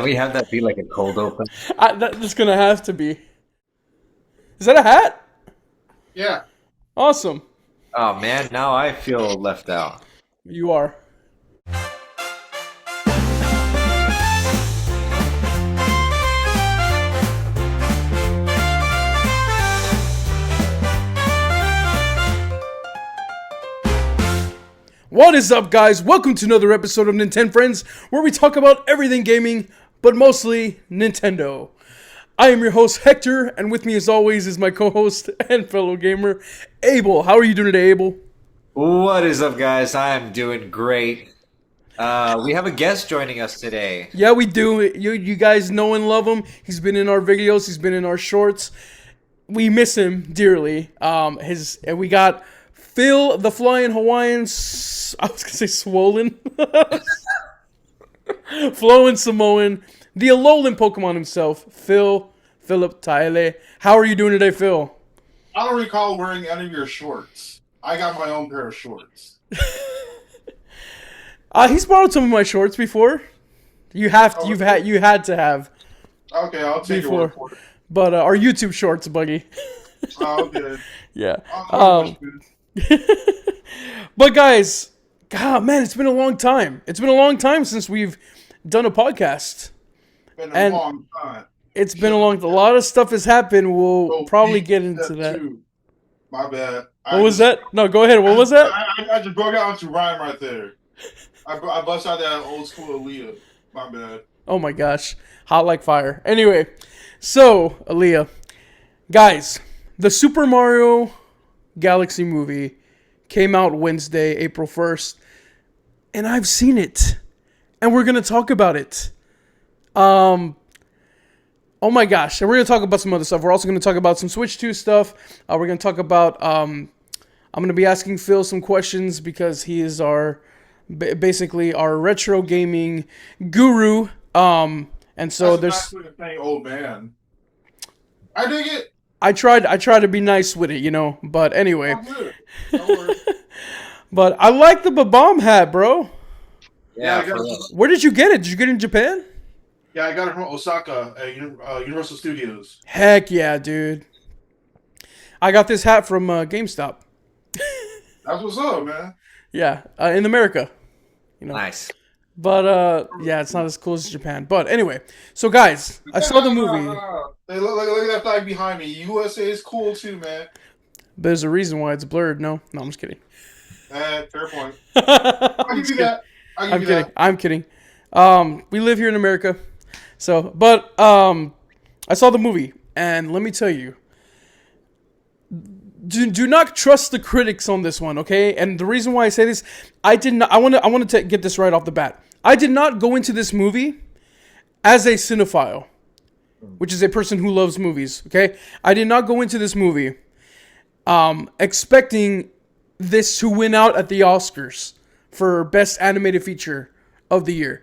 we have that be like a cold open? That's gonna have to be. Is that a hat? Yeah. Awesome. Oh man, now I feel left out. You are. What is up, guys? Welcome to another episode of Nintendo Friends, where we talk about everything gaming, but mostly Nintendo. I am your host, Hector, and with me as always is my co-host and fellow gamer, Abel. How are you doing today, Abel? What is up, guys? I'm doing great. We have a guest joining us today. Yeah, we do. You guys know and love him. He's been in our videos. He's been in our shorts. We miss him dearly. And we got Phil, the Flying Hawaiian. I was gonna say swollen, flowing Samoan, the Alolan Pokemon himself, Philip Taile. How are you doing today, Phil? I don't recall wearing any of your shorts. I got my own pair of shorts. He's borrowed some of my shorts before. You had to have. Okay, I'll take your word for it. But our YouTube shorts, Buggy. Oh, okay. Yeah. Oh, But guys, God, man, it's been a long time. It's been a long time since we've done a podcast. Been a long time. It's been a lot of stuff has happened. We'll probably get into that. Too. My bad. What was that? No, go ahead. What was that? I just broke out into rhyme right there. I bust out that old school Aaliyah. My bad. Oh my gosh. Hot like fire. Anyway, so, Aaliyah. Guys, the Super Mario Galaxy movie came out Wednesday, April 1st. And I've seen it. And we're going to talk about it. Oh my gosh. And we're going to talk about some other stuff. We're also going to talk about some Switch 2 stuff. We're going to talk about... I'm going to be asking Phil some questions because he is basically our retro gaming guru. And so That's not saying old man. I dig it. I tried to be nice with it, you know. But anyway. Don't worry. But I like the Babam hat, bro. Yeah, Where did you get it? Did you get it in Japan? Yeah, I got it from Osaka at Universal Studios. Heck yeah, dude. I got this hat from GameStop. That's what's up, man. Yeah, in America. You know. Nice. But, yeah, it's not as cool as Japan. But anyway, so guys, I saw the movie. Hey, look at that flag behind me. USA is cool too, man. But there's a reason why it's blurred. No, I'm just kidding. Fair point. I'll give you that. I'm kidding. We live here in America. So, but, I saw the movie, and let me tell you, do not trust the critics on this one, okay? And the reason why I say this, I want to get this right off the bat. I did not go into this movie as a cinephile, which is a person who loves movies, okay? I did not go into this movie expecting this to win out at the Oscars for Best Animated Feature of the Year.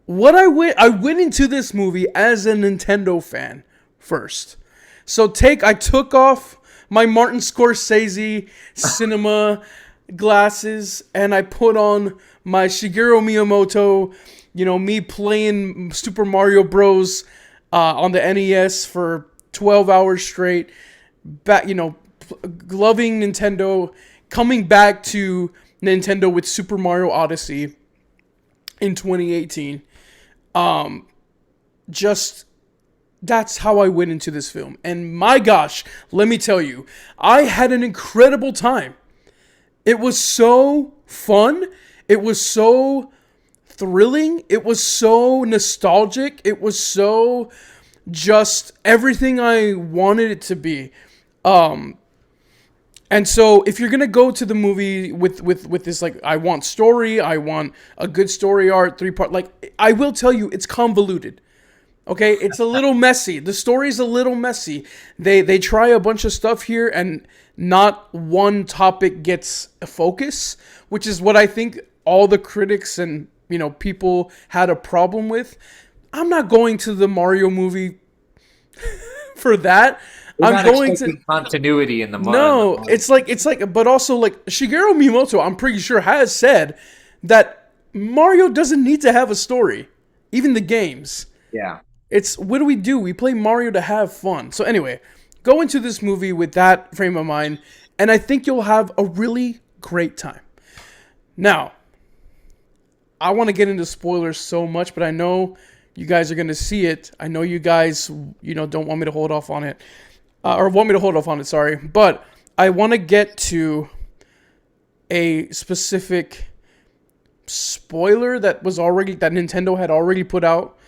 I went into this movie as a Nintendo fan first. So I took off my Martin Scorsese cinema glasses and I put on my Shigeru Miyamoto, me playing Super Mario Bros. On the NES for 12 hours straight, loving Nintendo, coming back to Nintendo with Super Mario Odyssey in 2018. That's how I went into this film. And my gosh, let me tell you, I had an incredible time. It was so fun. It was so thrilling. It was so nostalgic. It was so just everything I wanted it to be. And so if you're going to go to the movie with this, like, I want story, I want a good story arc, 3-part, like, I will tell you, it's convoluted. Okay, it's a little messy. The story's a little messy. They try a bunch of stuff here and not one topic gets a focus, which is what I think all the critics and, people had a problem with. I'm not going to the Mario movie for that. I'm going to continuity in the Mario. No, it's like, but also like Shigeru Miyamoto, I'm pretty sure has said that Mario doesn't need to have a story, even the games. Yeah. It's what do? We play Mario to have fun. So anyway, go into this movie with that frame of mind, and I think you'll have a really great time. Now, I want to get into spoilers so much, but I know you guys are going to see it. I know you guys, don't want me to hold off on it, or want me to hold off on it. Sorry, but I want to get to a specific spoiler that Nintendo had already put out.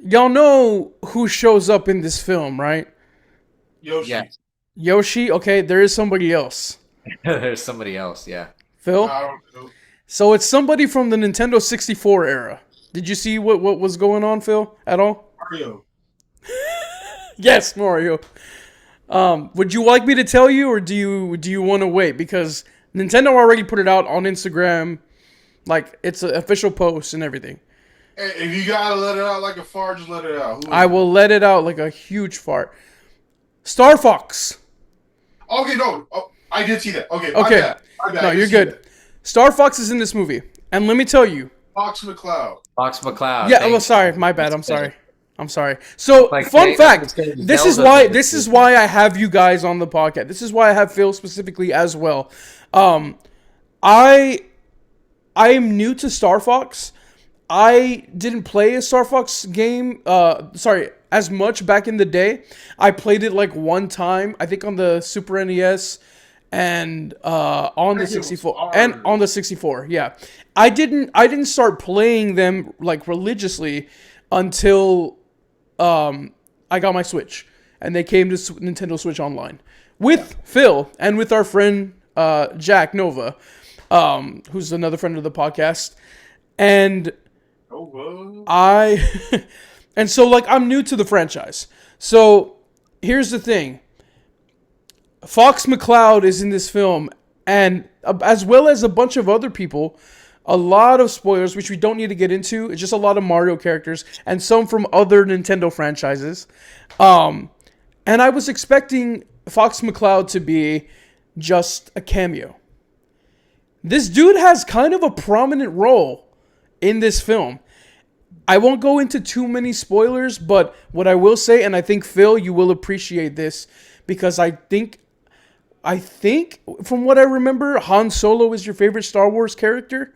Y'all know who shows up in this film, right? Yoshi. Yeah. Yoshi. Okay, there is somebody else. There's somebody else. Yeah. Phil. I don't know. So it's somebody from the Nintendo 64 era. Did you see what was going on, Phil, at all? Mario. Yes, Mario. Would you like me to tell you, or do you want to wait? Because Nintendo already put it out on Instagram, like it's an official post and everything. Hey, if you gotta let it out like a fart, just let it out. I will let it out like a huge fart. Star Fox. Okay, no. Oh, I did see that. Okay, Okay. My bad. No, I did you're see good. that. Star Fox is in this movie, and let me tell you. Fox McCloud. Fox McCloud. Yeah. thanks. Well, sorry, my bad. I'm sorry. So, Like, fun they- fact. they- This is Zelda why. did This this. is why I have you guys on the podcast. This is why I have Phil specifically as well. I am new to Star Fox. I didn't play a Star Fox game. As much back in the day. I played it like one time. I think on the Super NES and on the 64 and on the 64. Yeah, I didn't start playing them like religiously until I got my Switch, and they came to Nintendo Switch Online with Phil and with our friend Jack Nova, who's another friend of the podcast, and Oh, well. and so like I'm new to the franchise. So here's the thing. Fox McCloud is in this film, and as well as a bunch of other people, a lot of spoilers, which we don't need to get into. It's just a lot of Mario characters and some from other Nintendo franchises. And I was expecting Fox McCloud to be just a cameo. This dude has kind of a prominent role in this film. I won't go into too many spoilers, but what I will say, and I think Phil, you will appreciate this, because I think from what I remember, Han Solo is your favorite Star Wars character.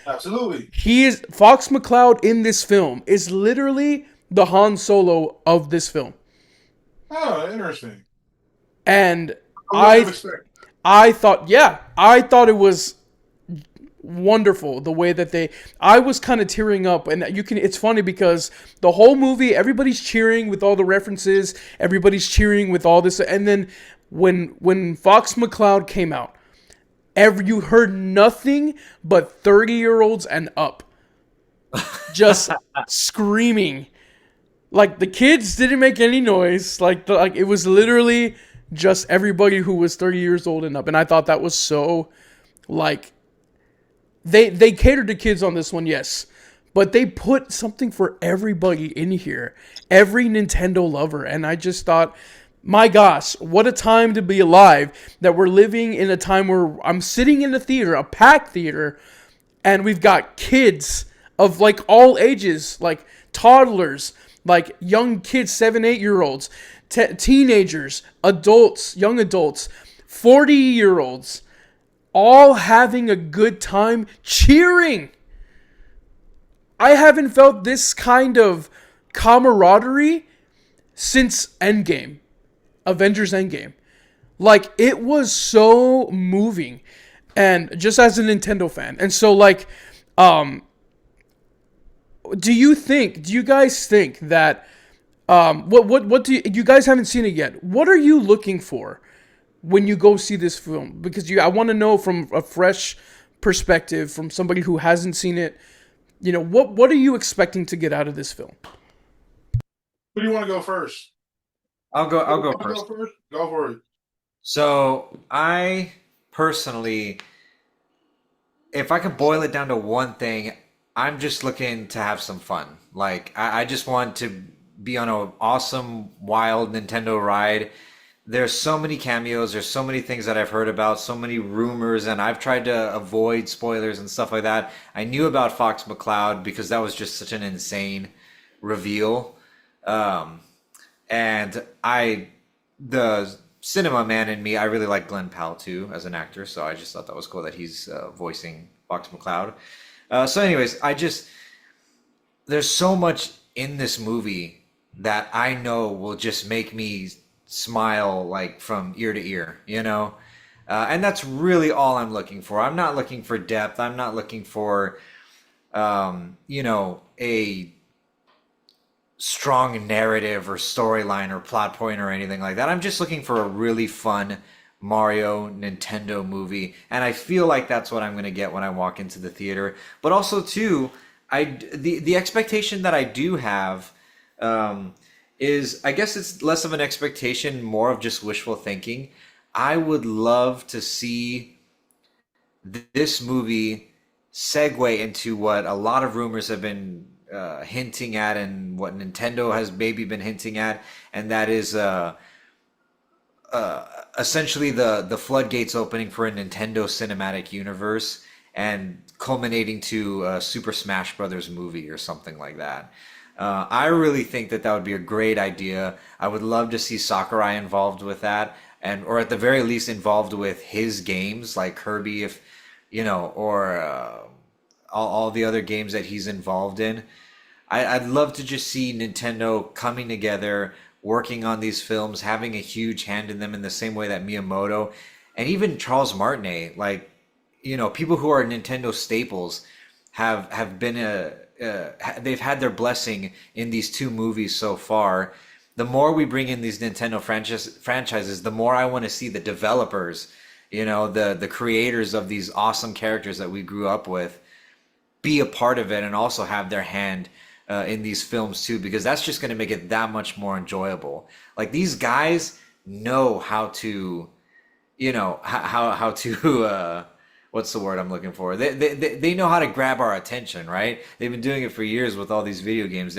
Absolutely. Fox McCloud in this film is literally the Han Solo of this film. Oh, interesting. And I would expect. I thought it was wonderful the way that I was kind of tearing up, and it's funny because the whole movie everybody's cheering with all the references, everybody's cheering with all this, and then when Fox McCloud came out, you heard nothing but 30-year-olds and up just screaming. Like the kids didn't make any noise, like it was literally just everybody who was 30 years old and up, and I thought that was so like They catered to kids on this one, yes. But they put something for everybody in here. Every Nintendo lover. And I just thought, my gosh, what a time to be alive. That we're living in a time where I'm sitting in a theater, a packed theater, and we've got kids of like all ages, like toddlers, like young kids, 7, 8-year-olds, teenagers, adults, young adults, 40-year-olds. All having a good time cheering. I haven't felt this kind of camaraderie since Endgame. Avengers Endgame. Like, it was so moving. And just as a Nintendo fan. And so, like, do you guys think that, what do you guys haven't seen it yet. What are you looking for when you go see this film? Because I want to know from a fresh perspective, from somebody who hasn't seen it, what are you expecting to get out of this film? Who do you want to go first? I'll go You wanna first. Go for it. So I personally, if I could boil it down to one thing, I'm just looking to have some fun. Like I just want to be on an awesome, wild Nintendo ride. There's so many cameos, there's so many things that I've heard about, so many rumors, and I've tried to avoid spoilers and stuff like that. I knew about Fox McCloud because that was just such an insane reveal. Um, and the cinema man in me, I really like Glenn Powell too as an actor, so I just thought that was cool that he's voicing Fox McCloud. So, anyways, there's so much in this movie that I know will just make me smile like from ear to ear, you know? And that's really all I'm looking for. I'm not looking for depth. I'm not looking for, a strong narrative or storyline or plot point or anything like that. I'm just looking for a really fun Mario Nintendo movie, and I feel like that's what I'm going to get when I walk into the theater. But also too, the expectation that I do have um, is, I guess it's less of an expectation, more of just wishful thinking. I would love to see this movie segue into what a lot of rumors have been hinting at, and what Nintendo has maybe been hinting at, and that is essentially the floodgates opening for a Nintendo cinematic universe and culminating to a Super Smash Brothers movie or something like that. I really think that that would be a great idea. I would love to see Sakurai involved with that, and or at the very least involved with his games like Kirby, if or all the other games that he's involved in. I'd love to just see Nintendo coming together, working on these films, having a huge hand in them in the same way that Miyamoto and even Charles Martinet, like, people who are Nintendo staples, have been they've had their blessing in these two movies so far. The more we bring in these Nintendo franchises, the more I want to see the developers, the creators of these awesome characters that we grew up with, be a part of it and also have their hand in these films too, because that's just going to make it that much more enjoyable. Like, these guys know how to, how to what's the word I'm looking for? They know how to grab our attention, right? They've been doing it for years with all these video games.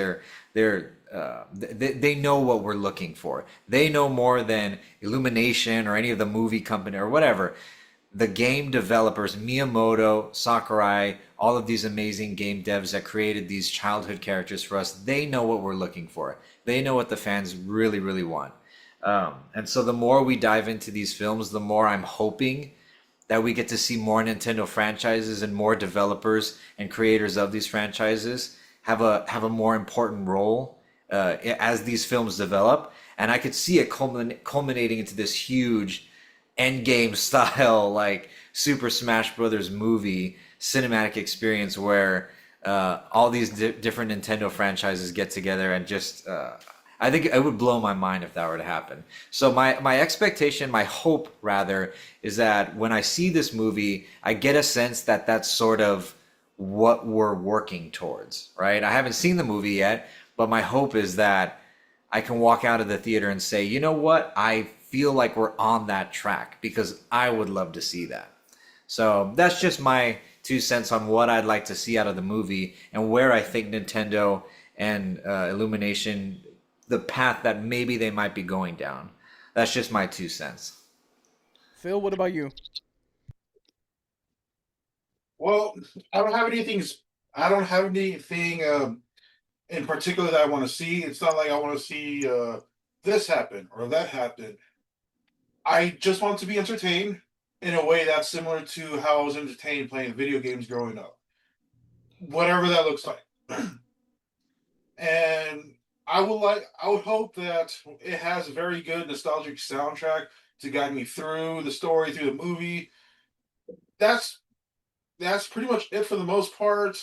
They know what we're looking for. They know more than Illumination or any of the movie company or whatever. The game developers, Miyamoto, Sakurai, all of these amazing game devs that created these childhood characters for us, they know what we're looking for. They know what the fans really, really want. And so the more we dive into these films, the more I'm hoping that we get to see more Nintendo franchises and more developers and creators of these franchises have a more important role as these films develop. And I could see it culminating into this huge Endgame style, like Super Smash Brothers movie cinematic experience where all these different Nintendo franchises get together and just I think it would blow my mind if that were to happen. So my expectation, my hope rather, is that when I see this movie, I get a sense that that's sort of what we're working towards, right? I haven't seen the movie yet, but my hope is that I can walk out of the theater and say, you know what? I feel like we're on that track because I would love to see that. So that's just my 2 cents on what I'd like to see out of the movie and where I think Nintendo and Illumination, the path that maybe they might be going down. That's just my 2 cents. Phil, what about you? Well, I don't have anything. I don't have anything in particular that I want to see. It's not like I want to see this happen or that happen. I just want to be entertained in a way that's similar to how I was entertained playing video games growing up, whatever that looks like. And I would hope that it has a very good nostalgic soundtrack to guide me through the story, through the movie. That's that's pretty much it for the most part.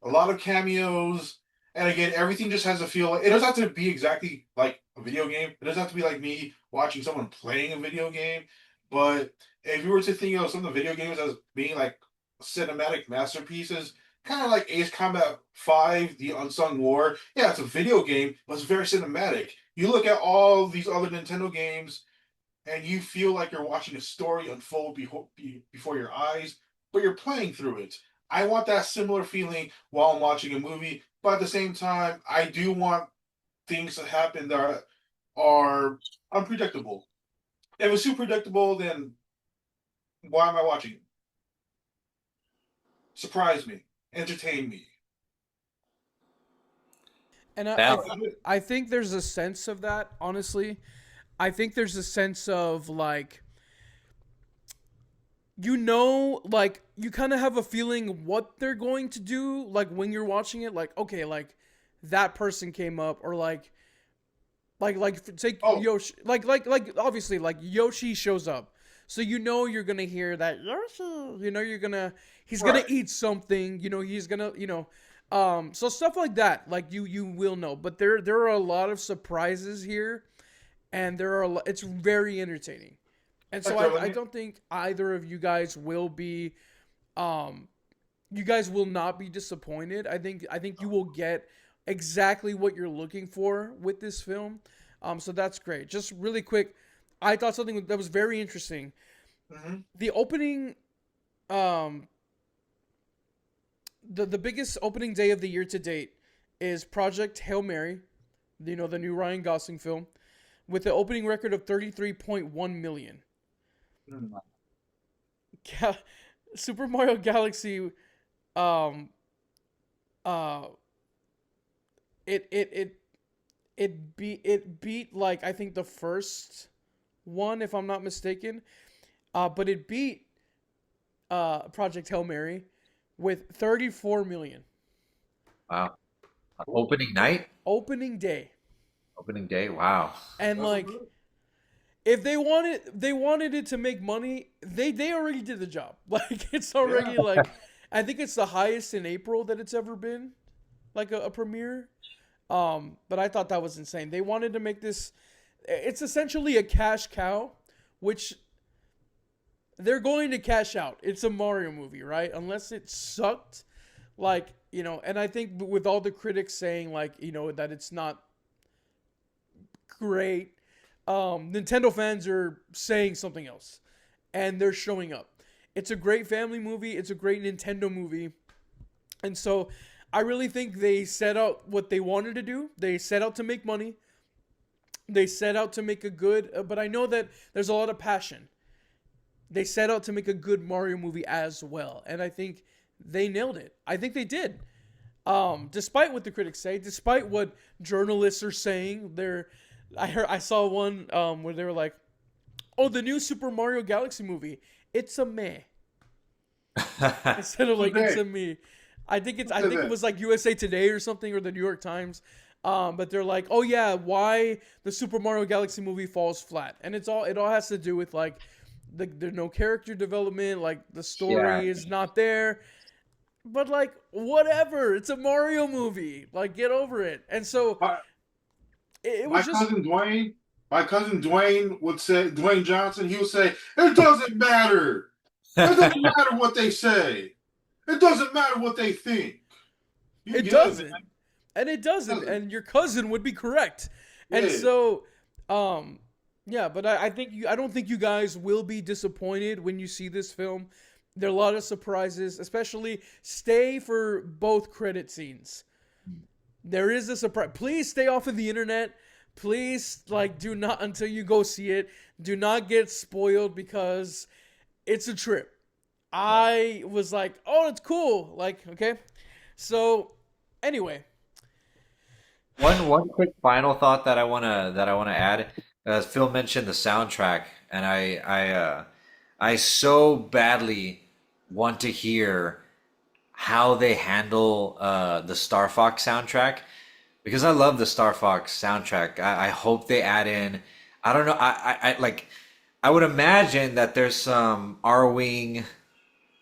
A lot of cameos, and again, everything just has a feel. It doesn't have to be exactly like a video game. It doesn't have to be like me watching someone playing a video game. But if you were to think of some of the video games as being like cinematic masterpieces, kind of like Ace Combat 5, The Unsung War. Yeah, it's a video game, but it's very cinematic. You look at all these other Nintendo games, and you feel like you're watching a story unfold before your eyes, but you're playing through it. I want that similar feeling while I'm watching a movie, but at the same time, I do want things to happen that are unpredictable. If it's too predictable, then why am I watching it? Surprise me, entertain me. And Now, I think there's a sense of that, honestly. I think there's a sense of like, like you kind of have a feeling what they're going to do, like when you're watching it, like, okay, like that person came up, or like take Oh, Yoshi, like obviously like Yoshi shows up, so you're gonna hear that Yoshi, you're gonna he's gonna right. eat something, he's gonna so stuff like that, like you will know, but there are a lot of surprises here, and it's very entertaining, and so Hector, let I me. don't think either of you guys will be um you guys will not be disappointed. I think you will get exactly what you're looking for with this film. So that's great. Just really quick, I thought something that was very interesting. Mhm. The opening, um, the biggest opening day of the year to date is Project Hail Mary, the new Ryan Gosling film, with the opening record of 33.1 million. Mhm. Super Mario Galaxy, um, uh, it it it it beat like I think the first one, if I'm not mistaken. But it beat Project Hail Mary with 34 million wow. Opening night, opening day. opening day. Wow. And That's like, good. if they wanted it to make money, they already did the job. Like, it's Yeah. already like, I think it's the highest in April that it's ever been, like a premiere. But I thought that was insane. They wanted to make this. It's essentially a cash cow, which they're going to cash out. It's a Mario movie, right? Unless it sucked, like, and I think with all the critics saying like, that it's not great, Nintendo fans are saying something else, and they're showing up. It's a great family movie. It's a great Nintendo movie, and so I really think they set out what they wanted to do. They set out to make money. They set out to make a good, but I know that there's a lot of passion. They set out to make a good Mario movie as well, and I think they nailed it. I think they did. Despite what the critics say, despite what journalists are saying, I saw one where they were like, "Oh, the new Super Mario Galaxy movie, it's a meh," instead of like it's Today. a me. I think it's Who I said think it that? was like USA Today or something, or the New York Times. But they're like, "Oh yeah, why the Super Mario Galaxy movie falls flat?" And it all has to do with like there's no character development, like the Yeah. story is not there. But like whatever, it's a Mario movie. Like, get over it. And so My, it my was just cousin Dwayne, my cousin Dwayne would say, Dwayne Johnson, he would say, it doesn't matter. It doesn't matter what they say. It doesn't matter what they think. You it get it, man. doesn't. And it doesn't. It doesn't. And your cousin would be correct. And Yeah. so um yeah, but I don't think you guys will be disappointed when you see this film. There are a lot of surprises, especially stay for both credit scenes. There is a surprise. Please stay off of the internet. Please, like, do not, until you go see it, do not get spoiled, because it's a trip. I was like, oh, it's cool. Like, okay. So, anyway, One quick final thought that I wanna add. Phil mentioned the soundtrack, and I so badly want to hear how they handle the Star Fox soundtrack, because I love the Star Fox soundtrack. I hope they add in. I don't know. I like. I would imagine that there's some R-wing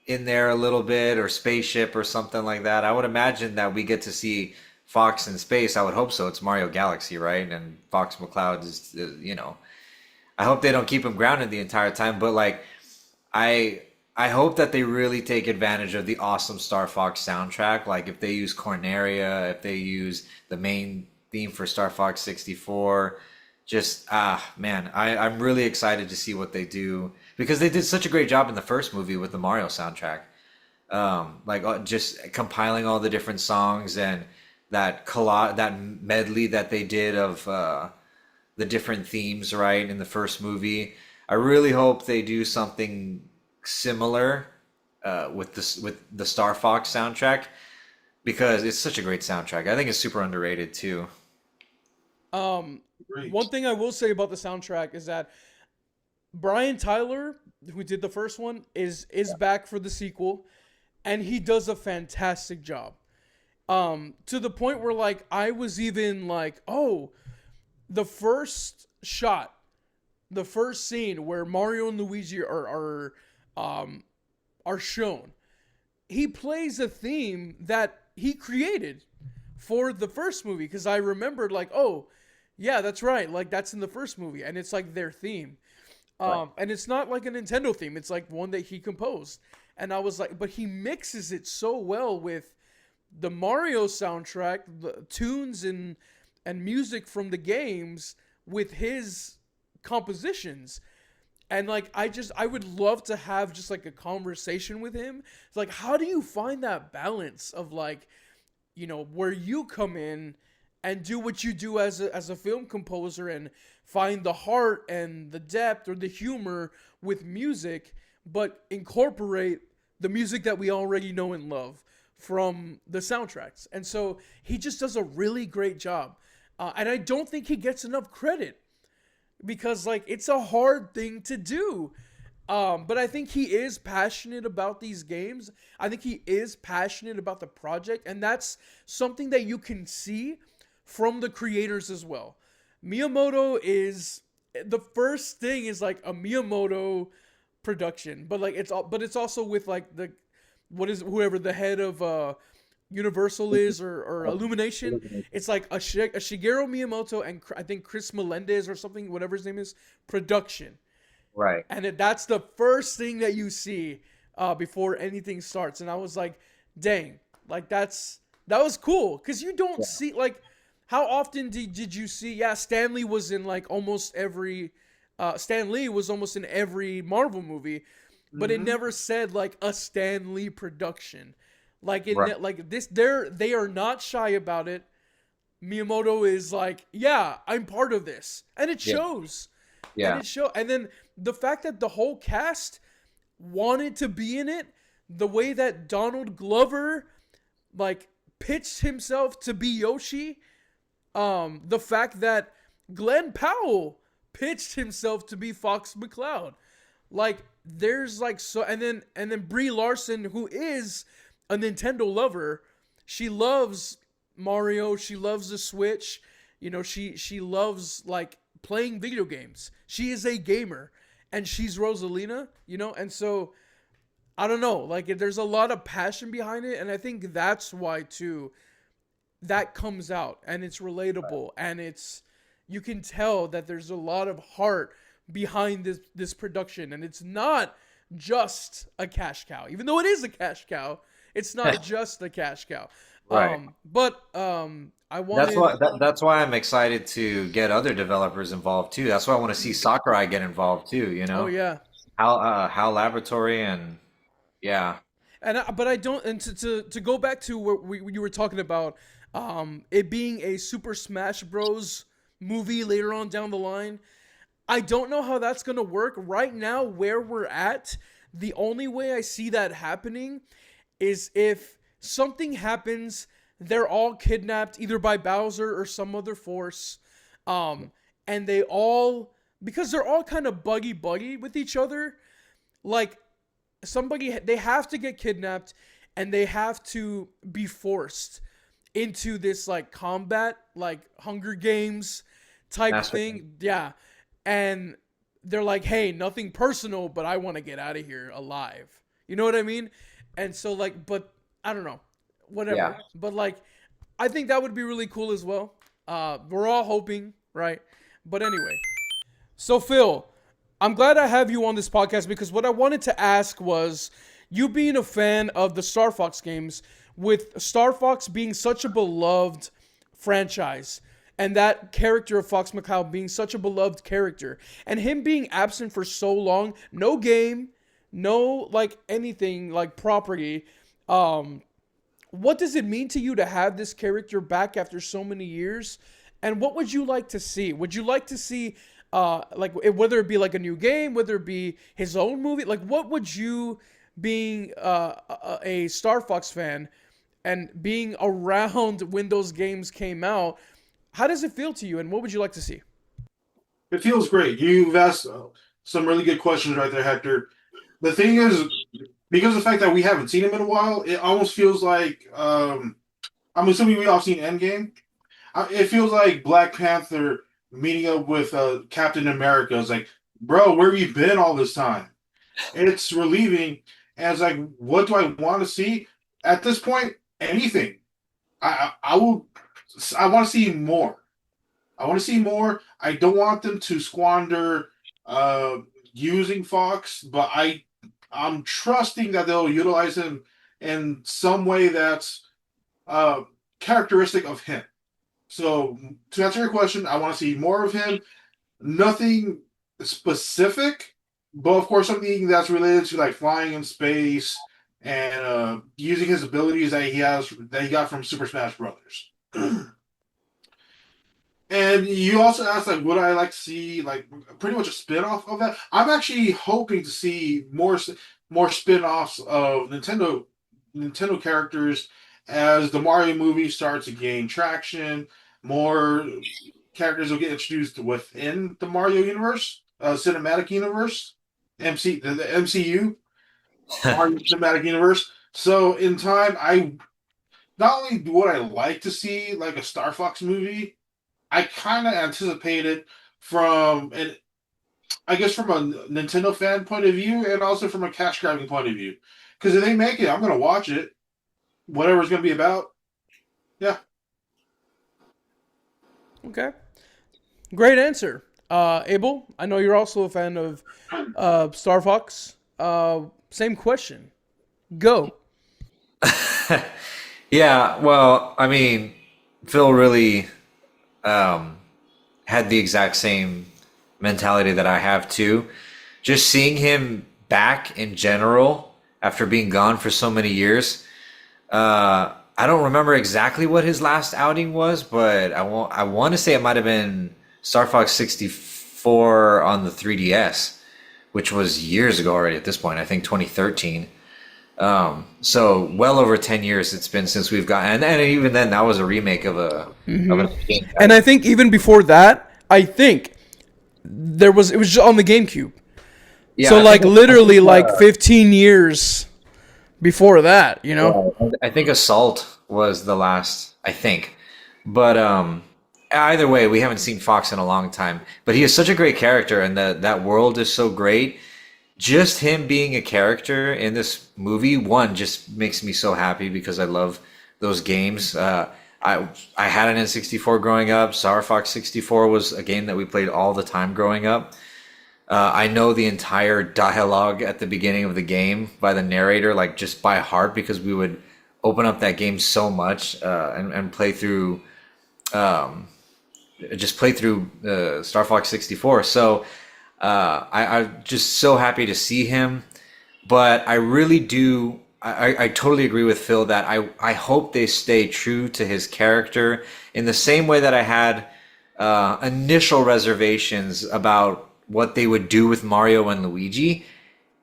in there a little bit, or spaceship or something like that. I would imagine that we get to see Fox in space. I would hope so. It's Mario Galaxy, right? And Fox McCloud is. I hope they don't keep him grounded the entire time, but like I I hope that they really take advantage of the awesome Star Fox soundtrack. Like if they use Corneria, if they use the main theme for Star Fox 64, just man, I'm really excited to see what they do, because they did such a great job in the first movie with the Mario soundtrack. Like just compiling all the different songs, and that medley that they did of the different themes, right, in the first movie. I really hope they do something similar with the Star Fox soundtrack. because it's such a great soundtrack. I think it's super underrated too. Um, one Great. thing I will say about the soundtrack is that Brian Tyler, who did the first one, is back for the sequel, and he does a fantastic job. To the point where like I was even like, oh, the first shot, the first scene where Mario and Luigi um are shown, he plays a theme that he created for the first movie because I remembered like, oh, yeah, that's right, like that's in the first movie, and it's like their theme. Right. And it's not like a Nintendo theme; it's like one that he composed. And I was like, but he mixes it so well with the Mario soundtrack, the tunes and music from the games with his compositions. And like I would love to have just like a conversation with him. It's like how do you find that balance of like, where you come in and do what you do as a film composer and find the heart and the depth or the humor with music, but incorporate the music that we already know and love from the soundtracks. And so he just does a really great job. And I don't think he gets enough credit because like it's a hard thing to do. But I think he is passionate about these games. I think he is passionate about the project, and that's something that you can see from the creators as well. Miyamoto is the first thing is like a Miyamoto production, but like it's also with like the what is whoever the head of Universal is or Illumination. It's like a Shigeru Miyamoto and I think Chris Melendez or something, whatever his name is, production. Right. And that's the first thing that you see before anything starts. And I was like, dang, like that was cool because you don't see like how often did you see? Yeah, Stanley was in like almost every. Stan Lee was almost in every Marvel movie, but it Hmm. never said like a Stan Lee production. Like in Right. like this, they are not shy about it. Miyamoto is like, yeah, I'm part of this, and it Yeah. shows, and Yeah. it show, and then the fact that the whole cast wanted to be in it, the way that Donald Glover like pitched himself to be Yoshi, the fact that Glenn Powell pitched himself to be Fox McCloud, like there's like so, and then Brie Larson, who is a Nintendo lover, she loves Mario, she loves the Switch, she loves like playing video games. She is a gamer, and she's Rosalina, and so I don't know, like there's a lot of passion behind it, and I think that's why too that comes out and it's relatable and it's you can tell that there's a lot of heart behind this production, and it's not just a cash cow, even though it is a cash cow. It's not just a cash cow. Right. But I That's wanted. why that's why I'm excited to get other developers involved too. That's why I want to see Sakurai get involved too, you Oh know? yeah. Hal Laboratory and yeah. But I don't. And to go back to what you were talking about, it being a Super Smash Bros. Movie later on down the line. I don't know how that's gonna work right now. Where we're at, the only way I see that happening is if something happens, they're all kidnapped either by Bowser or some other force, and they all because they're all kind of buggy with each other. Like they have to get kidnapped and they have to be forced into this like combat like Hunger Games type Master. thing. Yeah. And they're like, "Hey, nothing personal, but I want to get out of here alive." You know what I mean? And so like but I don't know. Yeah. Whatever. But like I think that would be really cool as well. We're all hoping, right? But anyway, so Phil, I'm glad I have you on this podcast because what I wanted to ask was you being a fan of the Star Fox games, with Star Fox being such a beloved franchise and that character of Fox McCloud being such a beloved character and him being absent for so long, no game, no like anything like property, what does it mean to you to have this character back after so many years? And what would you like to see? Would you like to see, like, whether it be like a new game, whether it be his own movie? Like, what would you, being a Star Fox fan, and being around when those games came out, how does it feel to you, and what would you like to see? It feels great. You've asked some really good questions right there, Hector. The thing is, because of the fact that we haven't seen him in a while, it almost feels like I'm assuming we all seen Endgame. It feels like Black Panther meeting up with Captain America. It's like, bro, where have you been all this time? It's relieving. And it's like, what do I want to see? At this point, anything. I will. I want to see more. I want to see more. I don't want them to squander uh, using Fox, but I'm trusting that they'll utilize him in some way that's uh, characteristic of him. So to answer your question, I want to see more of him. Nothing specific, but of course something that's related to like flying in space and using his abilities that he got from Super Smash Brothers. And you also asked like, would I like to see like pretty much a spin-off of that? I'm actually hoping to see more spin-offs of Nintendo characters as the Mario movie starts to gain traction. More characters will get introduced within the Mario universe, cinematic universe, the MCU, Mario Cinematic Universe. So in time, I not only would I like to see like a Star Fox movie, I kind of anticipate it from an I guess from a Nintendo fan point of view and also from a cash grabbing point of view. Because if they make it, I'm gonna watch it, whatever it's gonna be about. Yeah. Okay, great answer. Abel, I know you're also a fan of Star Fox. Same question. Go. Yeah, well, I mean, Phil really um, had the exact same mentality that I have too. Just seeing him back in general after being gone for so many years. I don't remember exactly what his last outing was, but I want to say it might have been Star Fox 64 on the 3DS, which was years ago already at this point. I think 2013. So well over 10 years it's been since we've gotten, and even then that was a remake of a game. And I think even before that, I think it was just on the GameCube. Yeah, So I like think, literally like 15 years before that, you know? I think Assault was the last, I think. But either way, we haven't seen Fox in a long time. But he is such a great character, and that world is so great. Just him being a character in this movie, one, just makes me so happy because I love those games. I had an N64 growing up. Star Fox 64 was a game that we played all the time growing up. I know the entire dialogue at the beginning of the game by the narrator, like just by heart, because we would open up that game so much and play through, just play through Star Fox 64. So I'm just so happy to see him. But I really do. I totally agree with Phil that I hope they stay true to his character in the same way that I had initial reservations about what they would do with Mario and Luigi.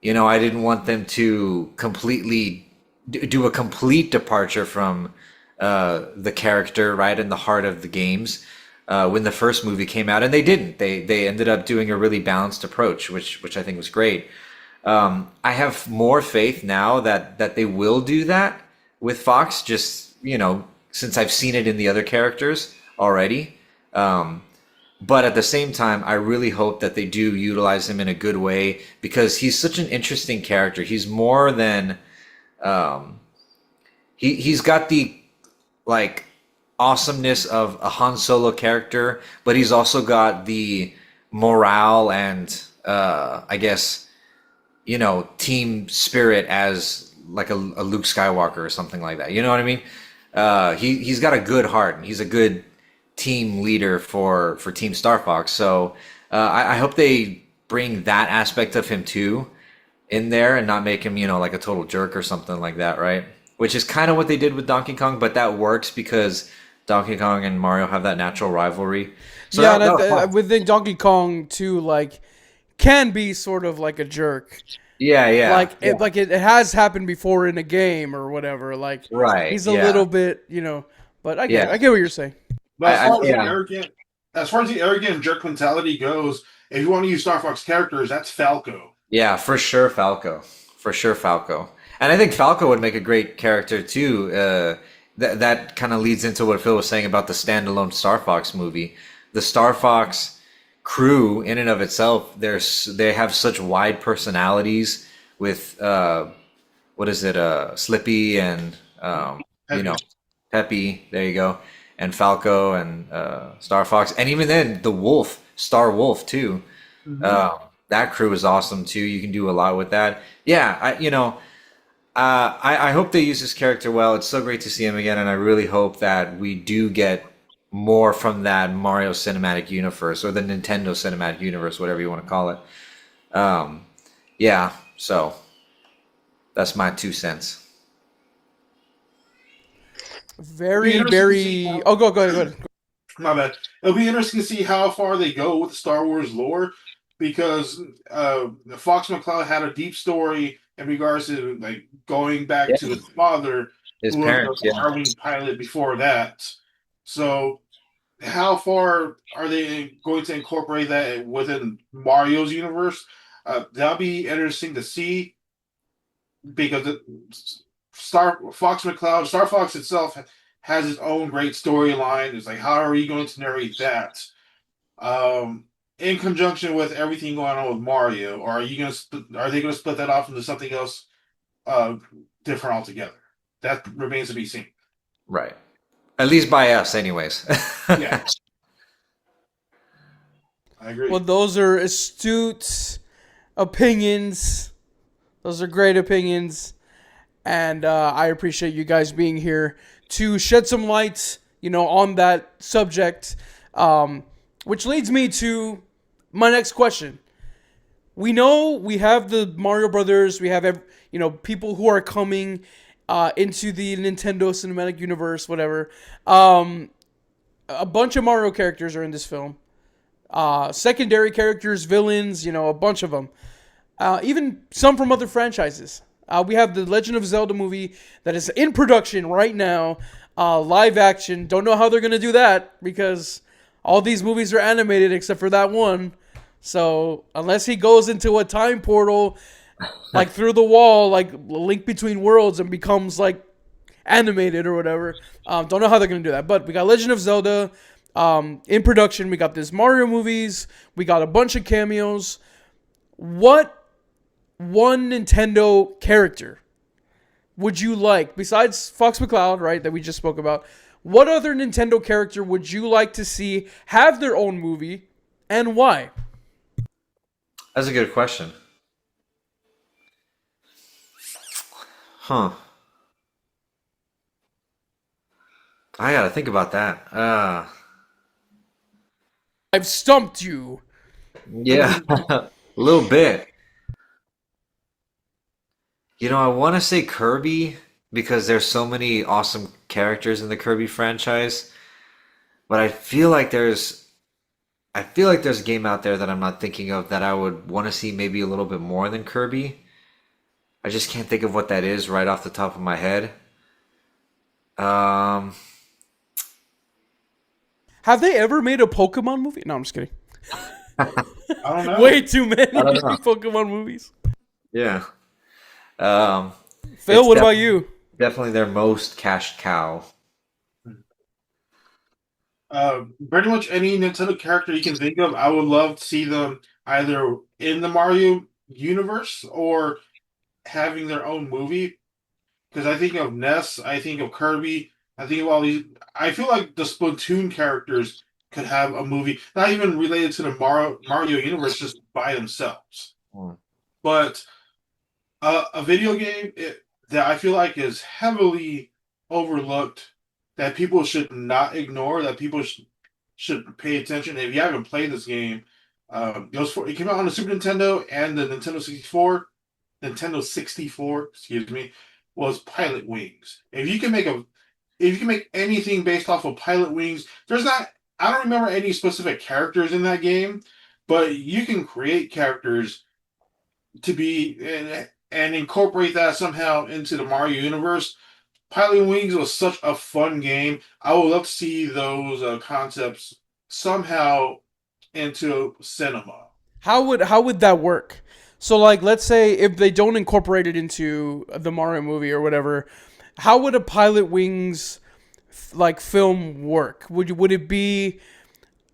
You know, I didn't want them to completely do a complete departure from the character right in the heart of the games when the first movie came out, and they didn't. They ended up doing a really balanced approach, which I think was great. I have more faith now that they will do that with Fox, just, you know, since I've seen it in the other characters already. But at the same time, I really hope that they do utilize him in a good way because he's such an interesting character. He's more than he's got the like awesomeness of a Han Solo character, but he's also got the morale and I guess, you know, team spirit as like a Luke Skywalker or something like that. You know what I mean? He's got a good heart and he's a good team leader for Team Star Fox. So I hope they bring that aspect of him too in there and not make him, you know, like a total jerk or something like that, right? Which is kind of what they did with Donkey Kong, but that works because Donkey Kong and Mario have that natural rivalry. So yeah, and within Donkey Kong too, like can be sort of like a jerk. Yeah, yeah, Like yeah. it has happened before in a game or whatever. Like Right. he's a Yeah. little bit, but I get it. Yeah. I get what you're saying. But Yeah. as far as the arrogant jerk mentality goes, if you want to use Star Fox characters, that's Falco. Yeah, for sure, Falco. For sure, Falco. And I think Falco would make a great character too. That kind of leads into what Phil was saying about the standalone Star Fox movie. The Star Fox crew, in and of itself, they have such wide personalities with what is it, Slippy and you know, Heavy. Peppy. There you go, and Falco and Star Fox, and even then the Wolf, Star Wolf too. Mhm. That crew is awesome too. You can do a lot with that. Yeah, I hope they use this character well. It's so great to see him again, and I really hope that we do get more from that Mario Cinematic Universe or the Nintendo Cinematic Universe, whatever you want to call it. Um, yeah, so that's my 2 cents. Be Very, interesting to see very. Oh, go ahead. My bad. It'll be interesting to see how far they go with the Star Wars lore, because Fox McCloud had a deep story in regards to like going back Yeah, to his father, his who was parents. the Yeah, Arwing pilot before that. So, how far are they going to incorporate that within Mario's universe? That'll be interesting to see, because Star Fox itself has its own great storyline. It's like, how are you going to narrate that? In conjunction with everything going on with Mario, or are they going to split that off into something else, uh, different altogether? That remains to be seen. right. At least by us, anyways. Yeah, I Well, agree. those are astute opinions. Those are great opinions, and I appreciate you guys being here to shed some light, on that subject. Which leads me to my next question. We know we have the Mario Brothers. We have people who are coming into the Nintendo Cinematic Universe, whatever. A bunch of Mario characters are in this film. Secondary characters, villains, a bunch of them. Even some from other franchises. We have the Legend of Zelda movie that is in production right now, live action. Don't know how they're gonna do that because all these movies are animated except for that one. So unless he goes into a time portal, like through the wall, like Link Between Worlds, and becomes like animated or whatever, don't know how they're gonna do that. But we got Legend of Zelda in production. We got this Mario movies. We got a bunch of cameos. What one Nintendo character would you like, besides Fox McCloud, right, that we just spoke about? What other Nintendo character would you like to see have their own movie, and why? That's a good question. Huh. I gotta think about that. I've stumped you. Yeah, a little bit. I want to say Kirby because there's so many awesome characters in the Kirby franchise, but I feel like there's a game out there that I'm not thinking of that I would want to see maybe a little bit more than Kirby. I just can't think of what that is right off the top of my head. Um, Have they ever made a Pokemon movie? No, I'm just kidding. I don't know. Way too many I don't know. Pokemon movies. Yeah. Um, Phil, it's what about you? definitely their most cash cow. Pretty much any Nintendo character you can think of, I would love to see them either in the Mario universe or having their own movie. Because I think of Ness, I think of Kirby, I think of all these. I feel like the Splatoon characters could have a movie, not even related to the Mario universe, just by themselves. Hmm. But a video game that I feel like is heavily overlooked, that people should not ignore, that people should pay attention. If you haven't played this game, it came out on the Super Nintendo and the Nintendo 64. Nintendo 64, excuse me, was Pilot Wings. If you can make anything based off of Pilot Wings, there's not. I don't remember any specific characters in that game, but you can create characters to be and incorporate that somehow into the Mario universe. Pilot Wings was such a fun game. I would love to see those concepts somehow into cinema. How would that work? So like let's say if they don't incorporate it into the Mario movie or whatever, how would a Pilot Wings like film work? Would it be,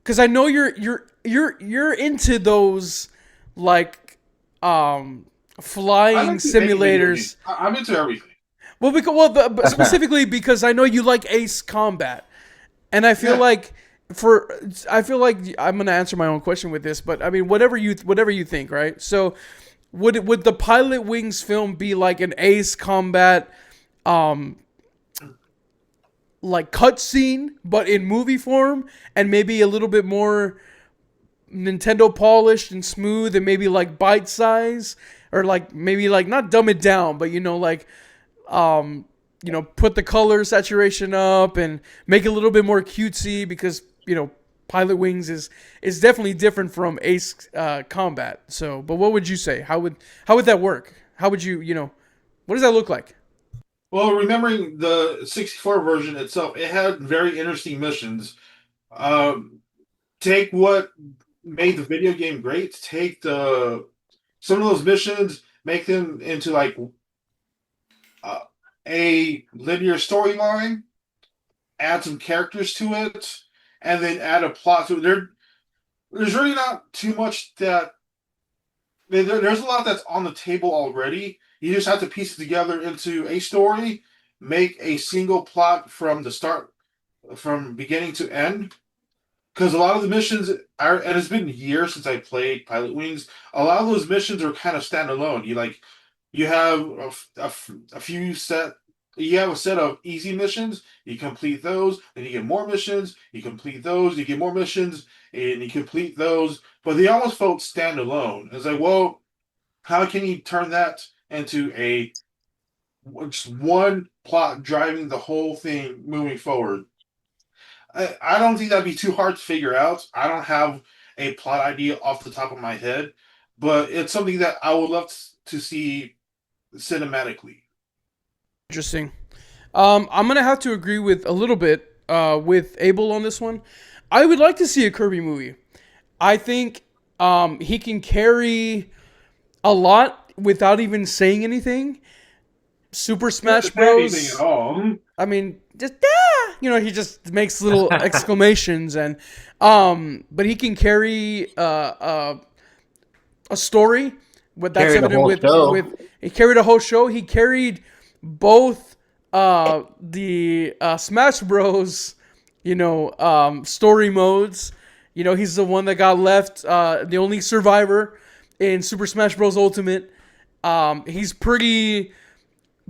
cuz I know you're into those like I flying like to make video simulators. games. I'm into everything. Well, but specifically because I know you like Ace Combat. And Yeah. I feel like I'm gonna answer my own question with this, but I mean whatever you think, right? So would the Pilot Wings film be like an Ace Combat um like cutscene, but in movie form, and maybe a little bit more Nintendo polished and smooth, and maybe like bite size, or like maybe like not dumb it down, but like um, put the color saturation up and make it a little bit more cutesy because Pilot Wings is definitely different from Ace Combat. So, but what would you say? How would that work? How would what does that look like? Well, remembering the 64 version itself, it had very interesting missions. Um, Take what made the video game great, take the some of those missions, make them into like uh, a linear storyline, add some characters to it, and then add a plot to it. There's really not too much that there's a lot that's on the table already. You just have to piece it together into a story, make a single plot from the start, from beginning to end. Because a lot of the missions are, and it's been years since I played Pilot Wings. A lot of those missions are kind of standalone. You have a few set. You have a set of easy missions. You complete those, then you get more missions. You complete those, you get more missions, and you complete those. But they almost felt standalone. It's like, well, how can you turn that into a just one plot driving the whole thing moving forward? I don't think that'd be too hard to figure out. I don't have a plot idea off the top of my head, but it's something that I would love to see cinematically. Interesting. I'm gonna have to agree with a little bit with Abel on this one. I would like to see a Kirby movie. I think he can carry a lot without even saying anything. Super Smash Anything at Bros. all. I mean, just he just makes little exclamations, and but he can carry a story. What that's Carried a evident whole show. with he carried a whole show. He carried both the Smash Bros. Story modes. He's the one that got left, the only survivor in Super Smash Bros. Ultimate. He's pretty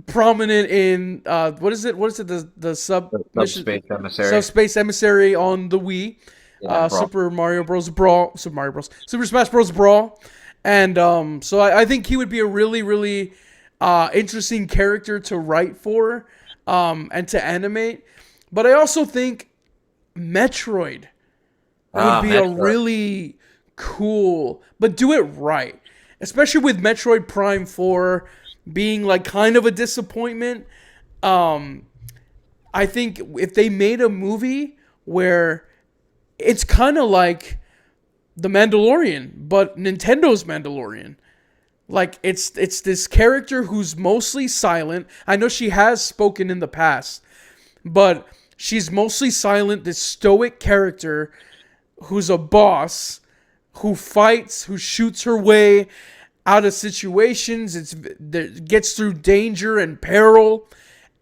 prominent in what is it? What is it? The Subspace emissary. Subspace Emissary on the Wii. Yeah, Brawl. Super Mario Bros. Brawl. Super Smash Bros. Brawl. And so I think he would be a really, really interesting character to write for and to animate. But I also think Metroid would be a Metroid. really cool, but do it right. Especially with Metroid Prime 4 being like kind of a disappointment. I think if they made a movie where it's kind of like The Mandalorian, but Nintendo's Mandalorian. Like it's this character who's mostly silent. I know she has spoken in the past, but she's mostly silent, this stoic character who's a boss, who fights, who shoots her way out of situations, gets through danger and peril.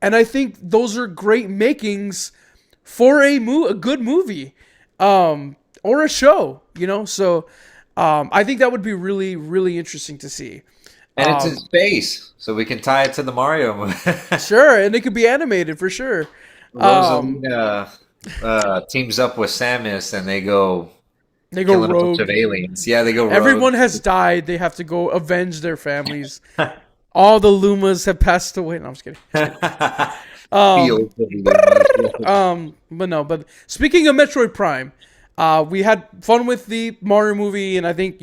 And I think those are great makings for a good movie or a show, So I think that would be really, really interesting to see. And it's in space, so we can tie it to the Mario movie. Sure, and it could be animated for sure. Rosalina teams up with Samus, and they go They go killing a bunch rogue. of aliens. Yeah, they go rogue. Everyone has died. They have to go avenge their families. All the Lumas have passed away. No, I'm just kidding. Fields of Lumas. But no. But speaking of Metroid Prime, We had fun with the Mario movie, and I think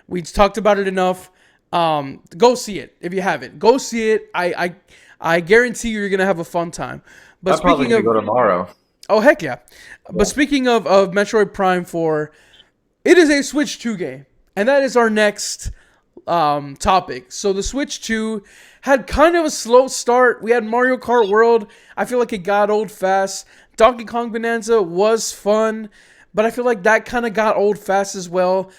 we talked about it enough. Go see it if you haven't. Go see it. I guarantee you're gonna have a fun time. But I'm probably speaking gonna of, go tomorrow. oh heck yeah! But speaking of Metroid Prime 4, it is a Switch 2 game, and that is our next topic. So the Switch 2 had kind of a slow start. We had Mario Kart World. I feel like it got old fast. Donkey Kong Bonanza was fun, but I feel like that kind of got old fast as well.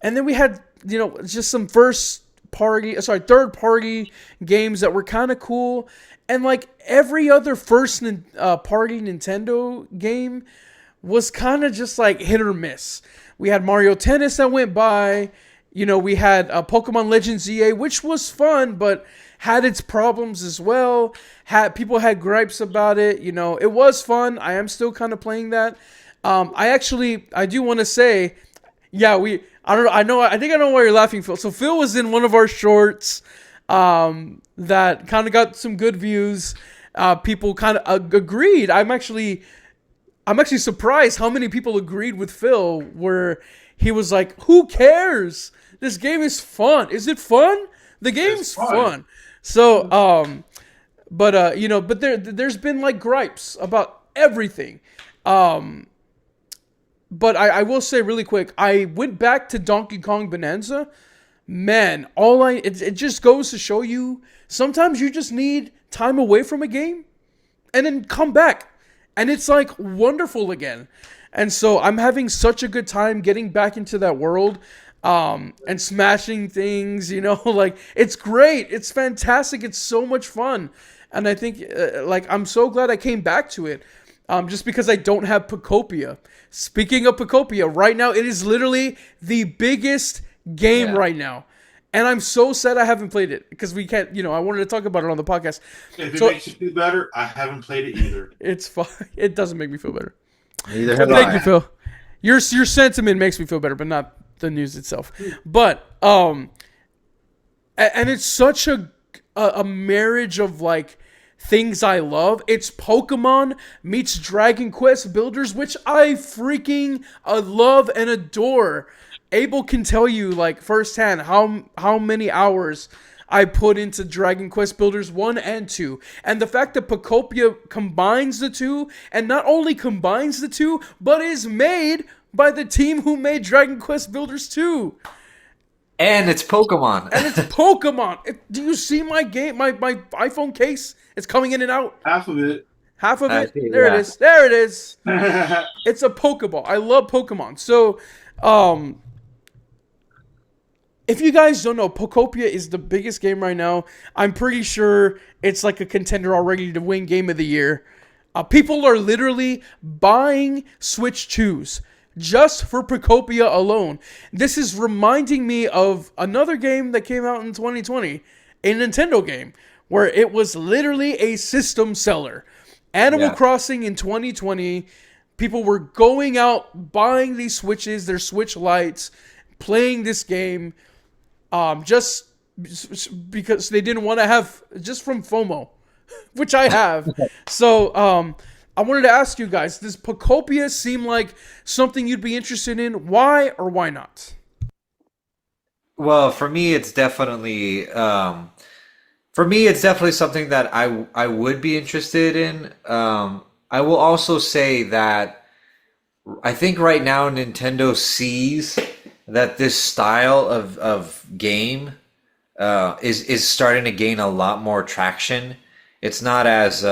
And then we had, just some third party games that were kind of cool. And like every other party Nintendo game was kind of just like hit or miss. We had Mario Tennis that went by. We had Pokemon Legends EA, which was fun, but had its problems as well. People had gripes about it. It was fun. I am still kind of playing that. I do want to say, yeah, I don't know. I think I know why you're laughing, Phil. So Phil was in one of our shorts that kind of got some good views. People kind of agreed. I'm actually surprised how many people agreed with Phil, where he was like, "Who cares? This game is fun. Is it fun? The game's fun." So, but there's been like gripes about everything. But I will say really quick, I went back to Donkey Kong Bonanza. Man, it just goes to show you sometimes you just need time away from a game and then come back. And it's like wonderful again. And so I'm having such a good time getting back into that world and smashing things, like it's great. It's fantastic. It's so much fun. And I think I'm so glad I came back to it. Just because I don't have Pocopia. Speaking of Pocopia, right now it is literally the biggest game right now. And I'm so sad I haven't played it because we can't, I wanted to talk about it on the podcast. If it makes you feel better, I haven't played it either. It's fine. It doesn't make me feel better. Neither have Thank you, Phil. Your sentiment makes me feel better, but not the news itself. But and it's such a marriage of like things I love. It's Pokemon meets Dragon Quest Builders, which I freaking love and adore. Abel can tell you like firsthand how many hours I put into Dragon Quest Builders 1 and 2. And the fact that Pocopia combines the two, and not only combines the two, but is made by the team who made Dragon Quest Builders 2. And it's Pokemon. And it's Pokemon. Do you see my iPhone case? It's coming in and out. Half of it. Half of it. There it is. There it is. It's a Pokeball. I love Pokemon. So, if you guys don't know, Pocopia is the biggest game right now. I'm pretty sure it's like a contender already to win Game of the Year. People are literally buying Switch 2s just for Pocopia alone. This is reminding me of another game that came out in 2020, a Nintendo game, where it was literally a system seller. Animal Crossing in 2020, people were going out, buying these Switches, their Switch Lites, playing this game, just because they didn't want to have, just from FOMO, which I have. So, I wanted to ask you guys, does Pocopia seem like something you'd be interested in? Why or why not? Well, for me, it's definitely something that I would be interested in. I will also say that I think right now Nintendo sees that this style of game is starting to gain a lot more traction. It's not as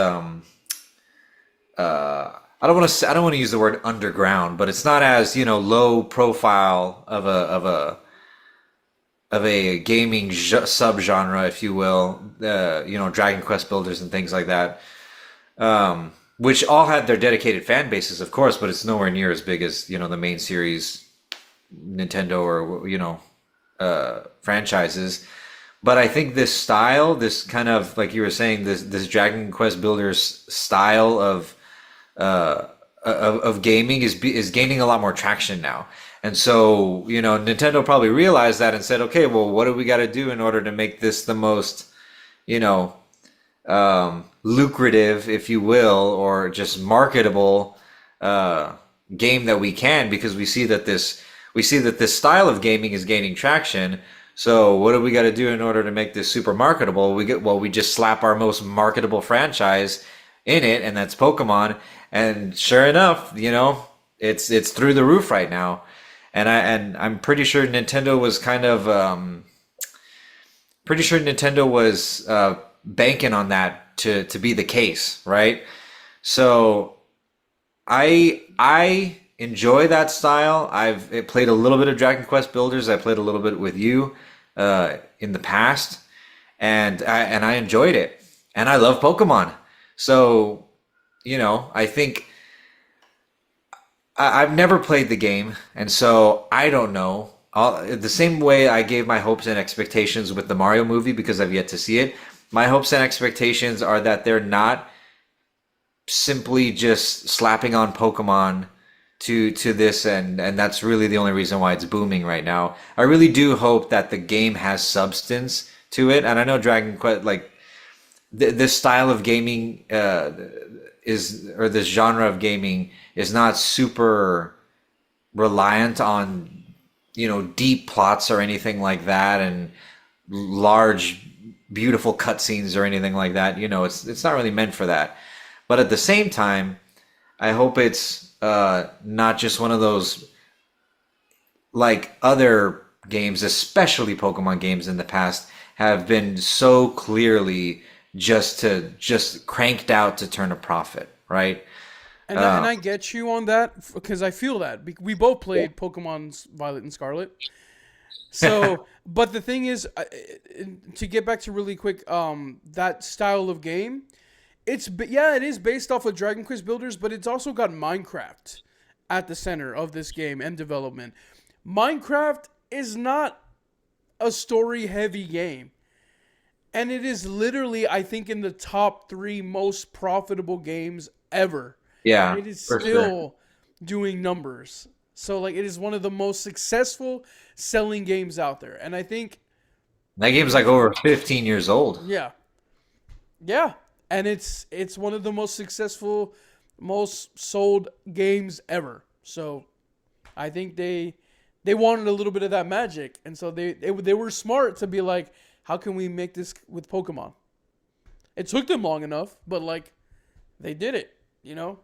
I don't want to use the word underground, but it's not as low profile of a gaming subgenre, if you will. Dragon Quest Builders and things like that, which all had their dedicated fan bases, of course, but it's nowhere near as big as the main series Nintendo or franchises. But I think this style, this kind of, like you were saying, this Dragon Quest Builders style of gaming is gaining a lot more traction now. And so, Nintendo probably realized that and said, okay, well, what do we got to do in order to make this the most, lucrative, if you will, or just marketable game that we can, because we see that this style of gaming is gaining traction. So what do we got to do in order to make this super marketable? We just slap our most marketable franchise in it, and that's Pokemon. And sure enough, it's through the roof right now. And I'm pretty sure Nintendo was banking on that to be the case, right? So I enjoy that style. I've played a little bit of Dragon Quest Builders. I played a little bit with you in the past, and I enjoyed it. And I love Pokemon. So, I think I've never played the game, and so I don't know. The same way I gave my hopes and expectations with the Mario movie because I've yet to see it. My hopes and expectations are that they're not simply just slapping on Pokemon to this, and that's really the only reason why it's booming right now. I really do hope that the game has substance to it, and I know Dragon Quest, like this style of gaming or this genre of gaming is not super reliant on deep plots or anything like that, and large beautiful cutscenes or anything like that. It's not really meant for that. But at the same time, I hope it's not just one of those, like other games, especially Pokemon games in the past, have been so clearly just cranked out to turn a profit, right? And I get you on that because I feel that we both played Pokemon's Violet and Scarlet. So, but the thing is, to get back to really quick, that style of game, it is based off of Dragon Quest Builders, but it's also got Minecraft at the center of this game and development. Minecraft is not a story-heavy game, and it is literally, I think, in the top 3 most profitable games ever. Yeah, And it is for still sure. doing numbers. So, like, it is one of the most successful selling games out there. And I think, That game's like over 15 years old. yeah, yeah, and it's one of the most successful, most sold games ever. So, I think they wanted a little bit of that magic, and so they were smart to be like, how can we make this with Pokemon? It took them long enough, but like, they did it. You know,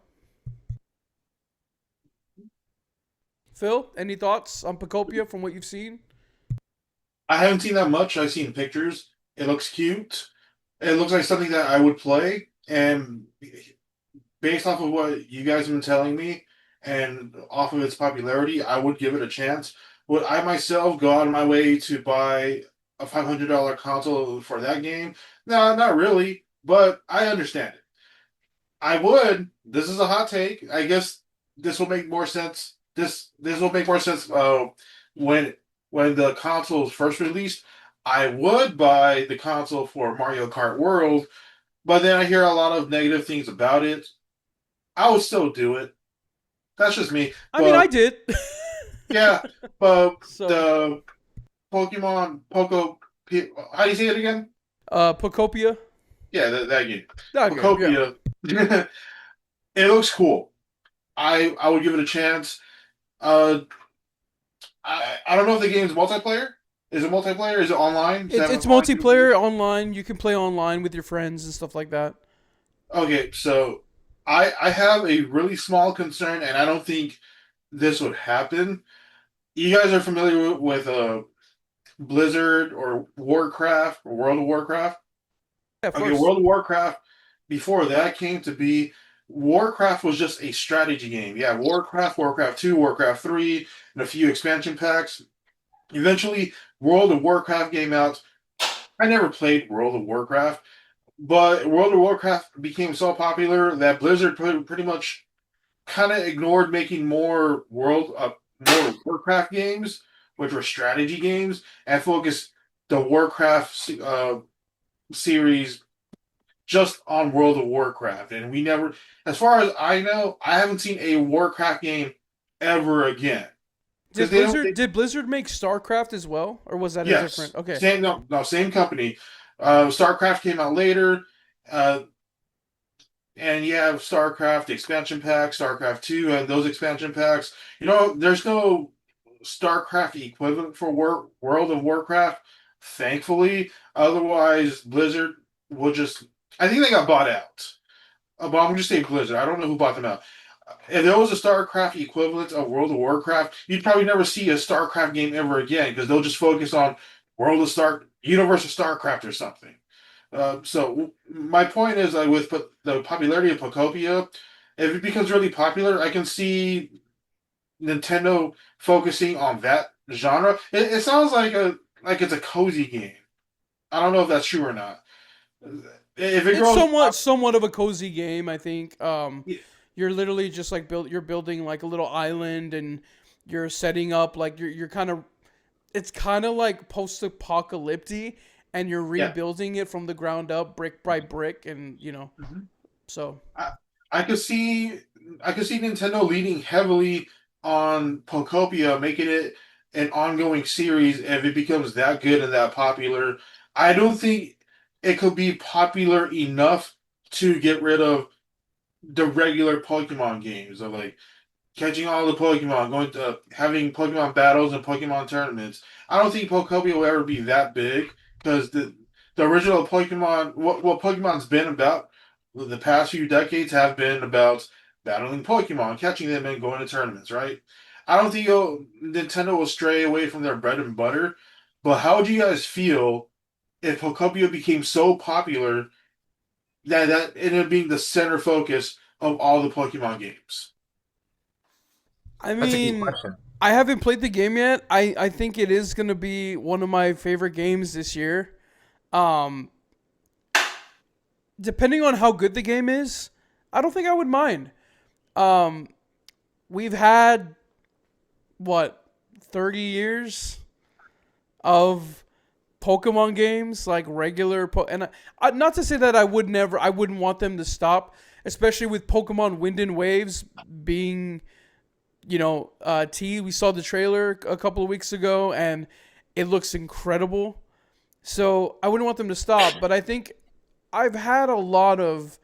Phil, any thoughts on Pocopia from what you've seen? I haven't seen that much. I've seen pictures. It looks cute. It looks like something that I would play. And based off of what you guys have been telling me and off of its popularity, I would give it a chance. Would I myself go out of my way to buy a $500 console for that game? No, not really. But I understand it. I would. This is a hot take. I guess this will make more sense. This will make more sense when when the console was first released. I would buy the console for Mario Kart World, but then I hear a lot of negative things about it. I would still do it. That's just me. I mean, I But did. yeah, but So, the Pokemon Poco, how do you say it again? Pocopia. Yeah, that game. Okay, yeah. Pocopia. It looks cool. I would give it a chance. Uh, I don't know if the game's multiplayer. Is it multiplayer? Is it online? Does it have It's an online multiplayer online. You can play online with your friends and stuff like that. Okay, so I have a really small concern, and I don't think this would happen. You guys are familiar with Blizzard or Warcraft or World of Warcraft? Yeah, of Okay, course. World of Warcraft. Before that came to be, Warcraft was just a strategy game. Yeah, Warcraft, Warcraft 2, Warcraft 3, and a few expansion packs. Eventually, World of Warcraft came out. I never played World of Warcraft, but World of Warcraft became so popular that Blizzard pretty much kind of ignored making more Warcraft games, which were strategy games, and focused the Warcraft series just on World of Warcraft. And we never, as far as I know, I haven't seen a Warcraft game ever again because Did they don't. Blizzard make StarCraft as well, or was that a Yes, different? Okay. same no, no same company. StarCraft came out later. Uh, and you have StarCraft expansion pack, StarCraft 2, and those expansion packs. There's no StarCraft equivalent for World of Warcraft, thankfully. Otherwise, Blizzard will just. I think they got bought out. But I'm just saying Blizzard. I don't know who bought them out. If there was a StarCraft equivalent of World of Warcraft, you'd probably never see a StarCraft game ever again because they'll just focus on Universe of StarCraft or something. So my point is, like with the popularity of Pocopia, if it becomes really popular, I can see Nintendo focusing on that genre. It sounds like it's a cozy game. I don't know if that's true or not. If it It's grows, somewhat of a cozy game, I think. yeah, You're literally just like you're building like a little island, and you're setting up like you're kind of, it's kind of like post-apocalyptic, and you're yeah. rebuilding it from the ground up, brick by brick, and Mhm. so I, I could see I could see Nintendo leaning heavily on Pocopia, making it an ongoing series if it becomes that good and that popular. I don't think it could be popular enough to get rid of the regular Pokemon games of like catching all the Pokemon, going to having Pokemon battles and Pokemon tournaments. I don't think Pokemon will ever be that big because the original Pokemon, what Pokemon's been about the past few decades have been about battling Pokemon, catching them, and going to tournaments, right? I don't think Nintendo will stray away from their bread and butter. But how would you guys feel if Pokemon became so popular that ended up being the center focus of all the Pokemon games? I That's a good mean, question. I haven't played the game yet. I think it is gonna be one of my favorite games this year. Um, Depending on how good the game is, I don't think I would mind. Um, we've had what 30 years of Pokemon games, like regular and not to say that I wouldn't want them to stop, especially with Pokemon Wind and Waves being, we saw the trailer a couple of weeks ago, and it looks incredible. So I wouldn't want them to stop, but I think I've had a lot of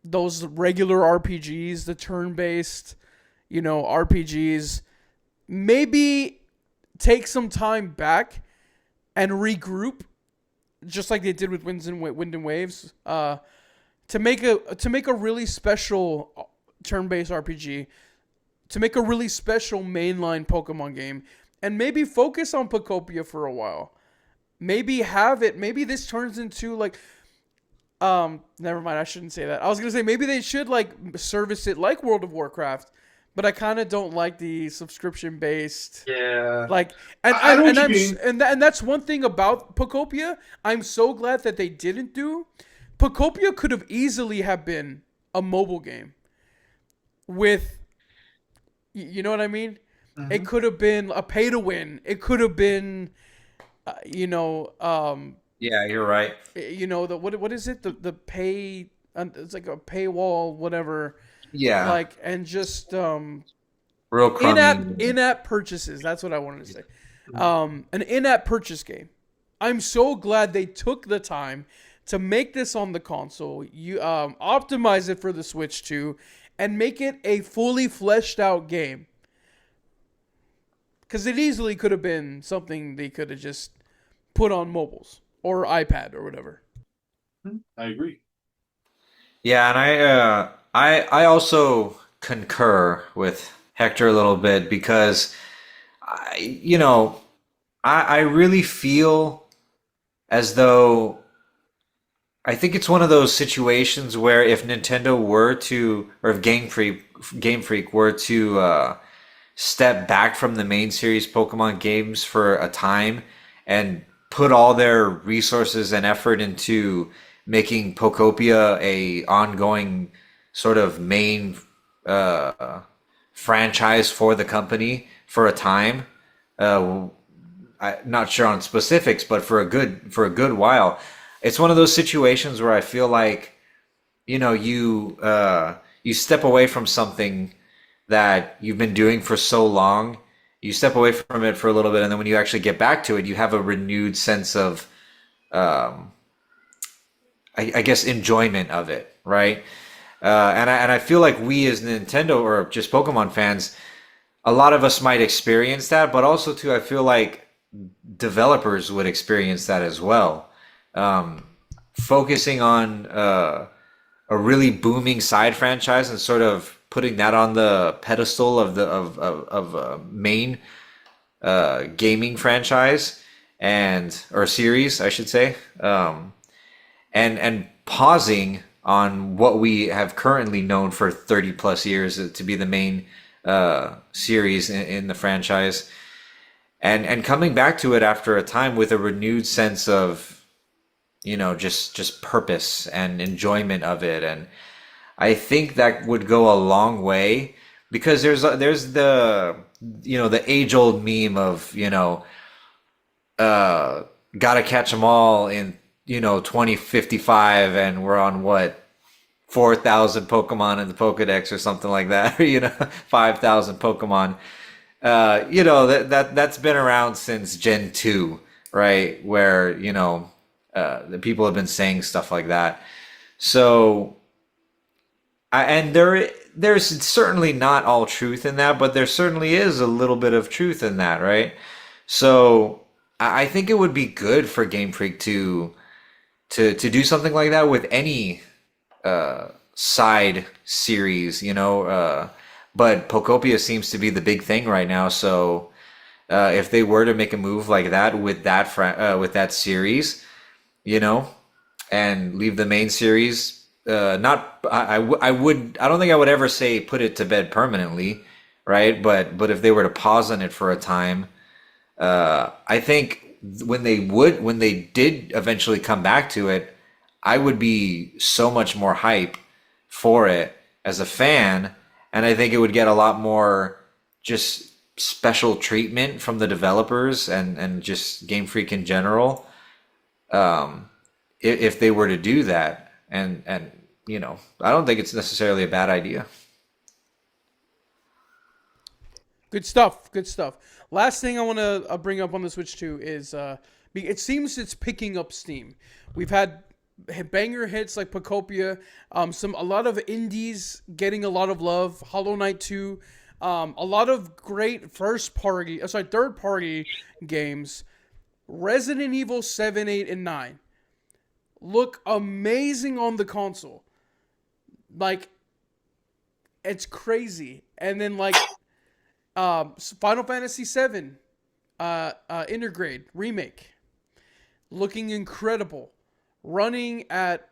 those regular RPGs, the turn-based, RPGs. Maybe take some time back and regroup, just like they did with Wind and Waves, to make a really special turn-based RPG, to make a really special mainline Pokemon game, and maybe focus on Pocopia for a while. Maybe this turns into like, never mind, I shouldn't say that. I was gonna say maybe they should like service it like World of Warcraft, but I kind of don't like the subscription based. Yeah. Like, I know what you mean. and that's one thing about Pocopia. I'm so glad that they didn't do. Pocopia could have easily have been a mobile game with, you know what I mean? It Mhm. could have been a pay to win. It could have been, uh, you know, um, Yeah, you're right. the what is it? The pay, it's like a paywall, whatever. Yeah, Like, and just real crummy. in-app purchases. That's what I wanted to say. An in-app purchase game. I'm so glad they took the time to make this on the console. You optimize it for the Switch 2 and make it a fully fleshed out game. Because it easily could have been something they could have just put on mobiles or iPad or whatever. I agree. Yeah, and I also concur with Hector a little bit because I really feel as though I think it's one of those situations where if Nintendo were to, or if Game Freak were to step back from the main series Pokemon games for a time and put all their resources and effort into making Pokopia a ongoing sort of main uh, franchise for the company for a time. Uh, not sure on specifics, but for a good while, it's one of those situations where I feel like you step away from something that you've been doing for so long. You step away from it for a little bit, and then when you actually get back to it, you have a renewed sense of, I guess, enjoyment of it. right? And I feel like we as Nintendo or just Pokemon fans, a lot of us might experience that, but also too, I feel like developers would experience that as well. Um, Focusing on a really booming side franchise and sort of putting that on the pedestal of the of main gaming franchise and or series, I should say, and pausing on what we have currently known for 30 plus years to be the main series in the franchise, and coming back to it after a time with a renewed sense of just purpose and enjoyment of it. And I think that would go a long way because there's the the age old meme of gotta catch them all in 2055, and we're on what 4,000 Pokemon in the Pokedex or something like that, or 5,000 Pokemon. That's been around since Gen 2, right? Where the people have been saying stuff like that. So and there's certainly not all truth in that, but there certainly is a little bit of truth in that, right? So I think it would be good for Game Freak to do something like that with any side series, but Pokopia seems to be the big thing right now. So if they were to make a move like that with with that series, you know, and leave the main series. Not, I don't think I would ever say put it to bed permanently, right? But if they were to pause on it for a time, I think when they did eventually come back to it, I would be so much more hype for it as a fan, and I think it would get a lot more just special treatment from the developers and just Game Freak in general. If they were to do that, and I don't think it's necessarily a bad idea. Good stuff. Good stuff. Last thing I want to bring up on the Switch 2 is it seems it's picking up steam. We've had banger hits like Pocopia, a lot of indies getting a lot of love. Hollow Knight 2, a lot of great third party games. Resident Evil 7, 8, and 9 look amazing on the console. Like, it's crazy. And then like Final Fantasy 7 Intergrade remake looking incredible, running at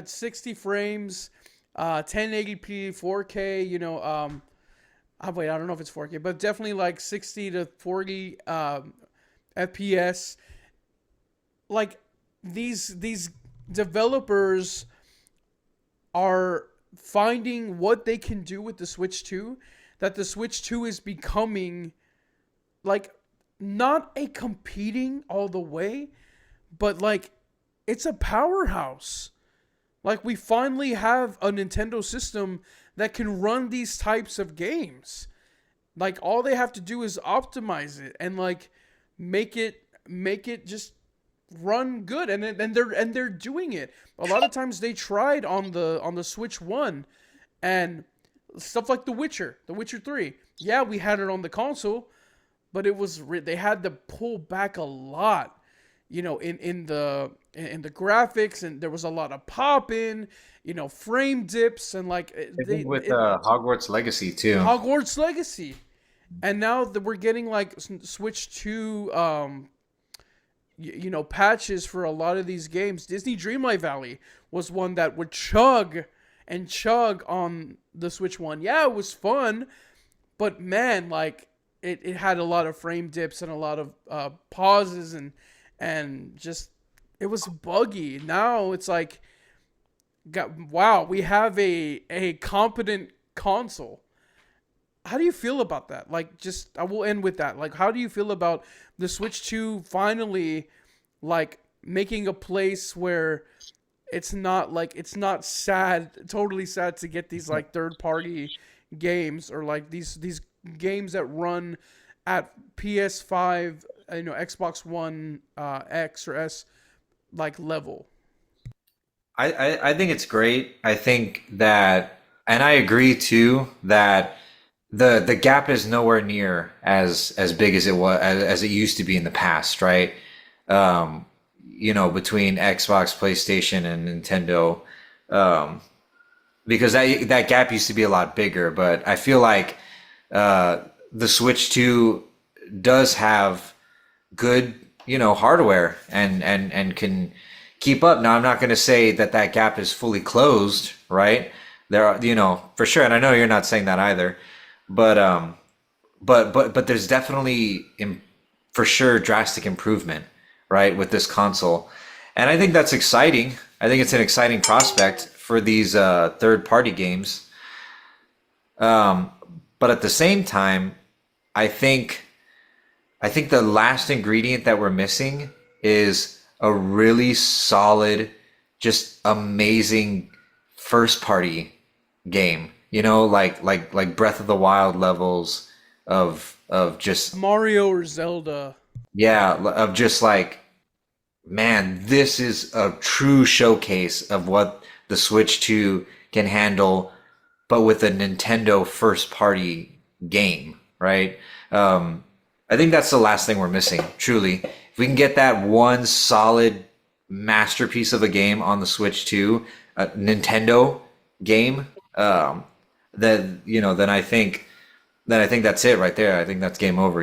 60 frames, 1080p, 4K. Wait, I don't know if it's 4K, but definitely like 60 to 40 FPS. Like these developers are finding what they can do with the Switch 2, that the Switch 2 is becoming like not a competing all the way, but like it's a powerhouse. Like we finally have a Nintendo system that can run these types of games. Like all they have to do is optimize it and like make it just run good, and they're doing it. A lot of times they tried on the Switch 1 and stuff like The Witcher 3. Yeah, we had it on the console, but they had to pull back a lot, in the graphics, and there was a lot of popping, frame dips, and like I think with Hogwarts Legacy too. Hogwarts Legacy. And now that we're getting like Switch 2 patches for a lot of these games. Disney Dreamlight Valley was one that would chug on the Switch 1. Yeah, it was fun, but man, like it had a lot of frame dips and a lot of pauses, and just it was buggy. Now it's like wow, we have a competent console. How do you feel about that? Like, just I will end with that. Like, how do you feel about the Switch 2 finally like making a place where it's not sad, totally sad to get these like third party games, or like these games that run at PS5, Xbox One X or S like level? I think it's great. I think that, and I agree too that the gap is nowhere near as big as it was as it used to be in the past, right? Um, between Xbox, PlayStation, and Nintendo, um, because that gap used to be a lot bigger. But I feel like the Switch 2 does have good, hardware and can keep up. Now, I'm not going to say that that gap is fully closed, right? There are, for sure, and I know you're not saying that either, but but there's definitely for sure drastic improvement, right, with this console, and I think that's exciting. I think it's an exciting prospect for these third party games. Um, but at the same time, I think I think the last ingredient that we're missing is a really solid, just amazing first party game. Like Breath of the Wild levels of just Mario or Zelda. yeah, of just like man, this is a true showcase of what the Switch 2 can handle, but with a Nintendo first party game, right? Um, I think that's the last thing we're missing, truly. If we can get that one solid masterpiece of a game on the Switch 2, a Nintendo game, then I think that's it right there. I think that's game over.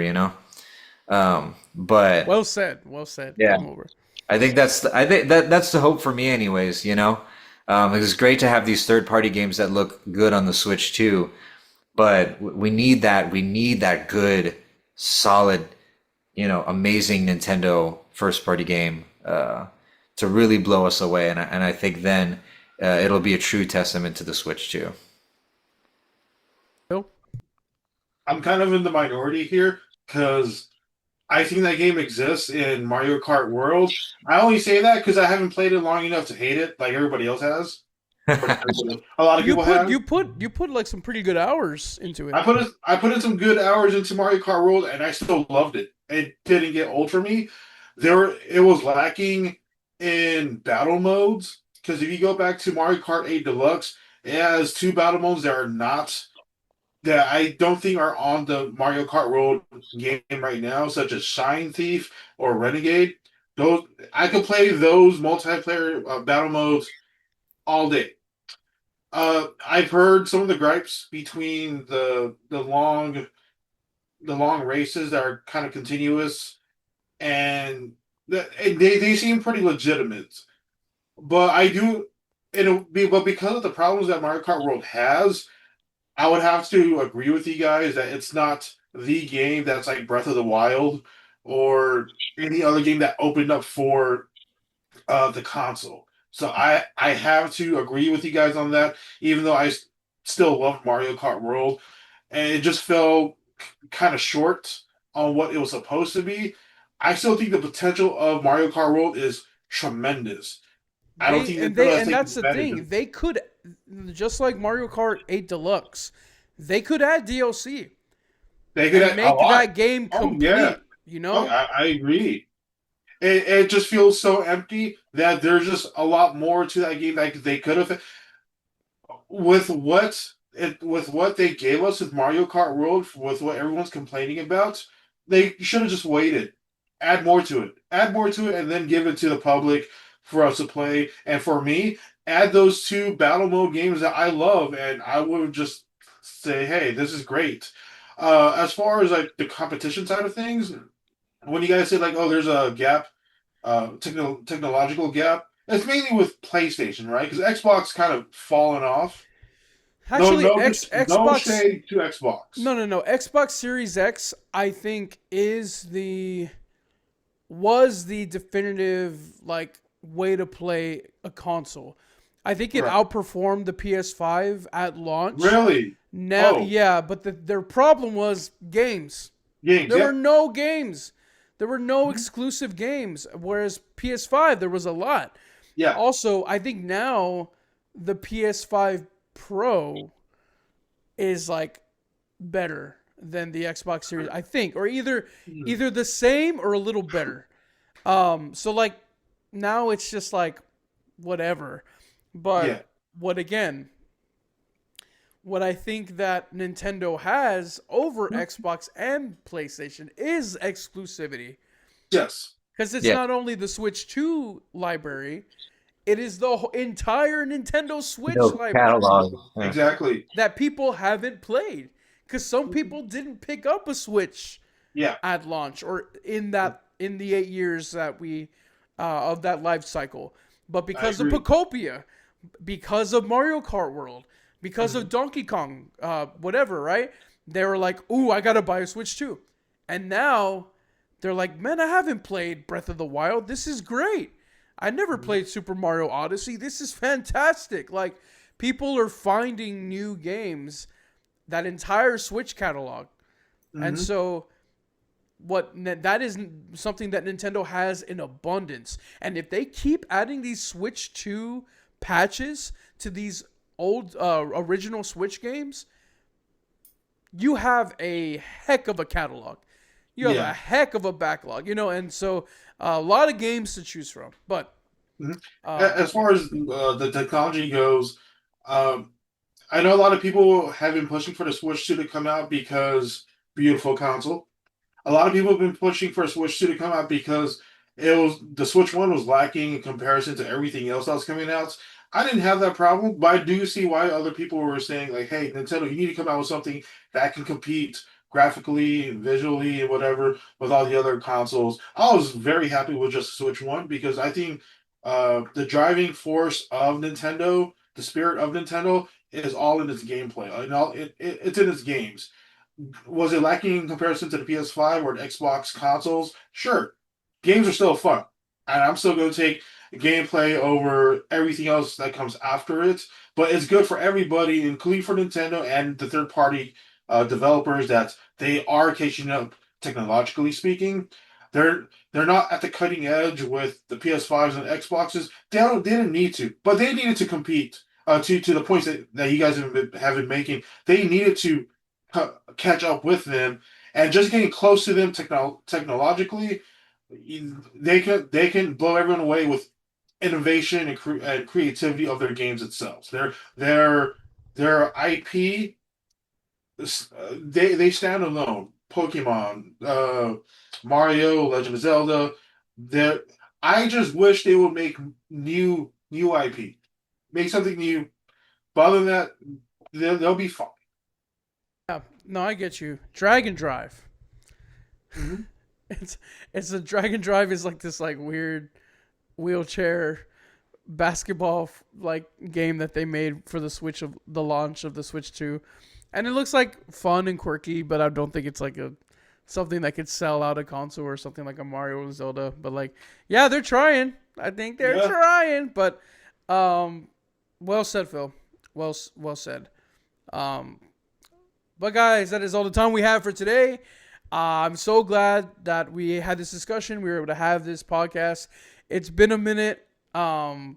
But Well said. Well said. yeah, Game over. I think that's the hope for me, anyways. It's great to have these third party games that look good on the Switch too, but we need that good, solid, amazing Nintendo first party game to really blow us away, and I think then it'll be a true testament to the Switch too. Bill? I'm kind of in the minority here because I think that game exists in Mario Kart World. I only say that because I haven't played it long enough to hate it like everybody else has. Or a lot of You people put have. you put you put like some pretty good hours into it. I put in some good hours into Mario Kart World, and I still loved it. It didn't get old for me. It was lacking in battle modes because if you go back to Mario Kart 8 Deluxe, it has two battle modes that I don't think are on the Mario Kart World game right now, such as Shine Thief or Renegade. Those I could play those multiplayer battle modes all day. I've heard some of the gripes between the long races that are kind of continuous, and they seem pretty legitimate. But I do, but because of the problems that Mario Kart World has, I would have to agree with you guys that it's not the game that's like Breath of the Wild or any other game that opened up for the console. So I have to agree with you guys on that, even though still love Mario Kart World, and it just fell kind of short on what it was supposed to be. I still think the potential of Mario Kart World is tremendous. I don't They think and Nintendo they has and taken that's the advantage of thing. it. They could just like Mario Kart 8 Deluxe, they could add DLC They could and have a make lot. that game Oh yeah. complete, you Oh, know? I agree. It just feels so empty that there's just a lot more to that game that they could have with what they gave us with Mario Kart World, with what everyone's complaining about. They should have just waited, add more to it, and then give it to the public for us to play. And for me, add those two battle mode games that I love, and I would just say, hey, this is great. As far as like the competition side of things, when you guys say like, oh, there's a gap, technological gap. It's mainly with PlayStation, right? Because Xbox kind of fallen off. No, Actually, no Xbox. shade to Xbox. No, no, no. Xbox Series X, I think, was the definitive like way to play a console. I think it Right. outperformed the PS5 at launch. Really? Now, Oh, yeah, but their problem was games. games. There were Yep. no games. There were no exclusive games. Whereas PS5, there was a lot. Yeah. Also, I think now the PS5 Pro is like better than the Xbox Series. I think, or either the same or a little better. So like now it's just like whatever. But Yeah. what I think that Nintendo has over Xbox and PlayStation is exclusivity. Yes. Because it's Yeah. not only the Switch 2 library, it is the entire Nintendo Switch No library catalog. Yeah. Exactly. that people haven't played. Because some people didn't pick up a Switch Yeah. at launch or in the 8 years that we of that life cycle. But because of agree. Pocopia, because of Mario Kart World, because of Donkey Kong, whatever, right? They were like, "Ooh, I gotta buy a Switch too," and now they're like, "Man, I haven't played Breath of the Wild. This is great. I never played Super Mario Odyssey. This is fantastic." Like, people are finding new games, that entire Switch catalog, and so that is something that Nintendo has in abundance. And if they keep adding these Switch 2 patches to these old original Switch games, you have a heck of a catalog. You have Yeah. a heck of a backlog, and so a lot of games to choose from. But As far as the technology goes, um, I know a lot of people have been pushing for the Switch 2 to come out because beautiful console. A lot of people have been pushing for Switch 2 to come out because the Switch 1 was lacking in comparison to everything else that was coming out. I didn't have that problem, but I do see why other people were saying, like, hey, Nintendo, you need to come out with something that can compete graphically, visually, and whatever with all the other consoles. I was very happy with just Switch 1 because I think the driving force of Nintendo, the spirit of Nintendo, is all in its gameplay. It's in its games. Was it lacking in comparison to the PS5 or the Xbox consoles? Sure. Games are still fun. And I'm still going to take gameplay over everything else that comes after it. But it's good for everybody, including for Nintendo and the third party developers, that they are catching up technologically speaking. They're not at the cutting edge with the PS5s and Xboxes. They didn't need to, but they needed to compete to the points that you guys have been making. They needed to catch up with them, and just getting close to them technologically, they can blow everyone away with innovation and creativity of their games itself. Their IP, they stand alone. Pokemon, Mario, Legend of Zelda. They I just wish they would make new IP, make something new. But other than that, they'll be fine. yeah, no, I get you. Dragon Drive. Mm-hmm. It's a Dragon Drive is like this like weird wheelchair basketball like game that they made for the Switch of the launch of the Switch 2. And it looks like fun and quirky, but I don't think it's like a something that could sell out a console or something like a Mario or Zelda. But like, yeah, they're trying. I think they're trying. But well said, Phil. Well said. But guys, that is all the time we have for today. I'm so glad that we had this discussion. We were able to have this podcast. It's been a minute. We want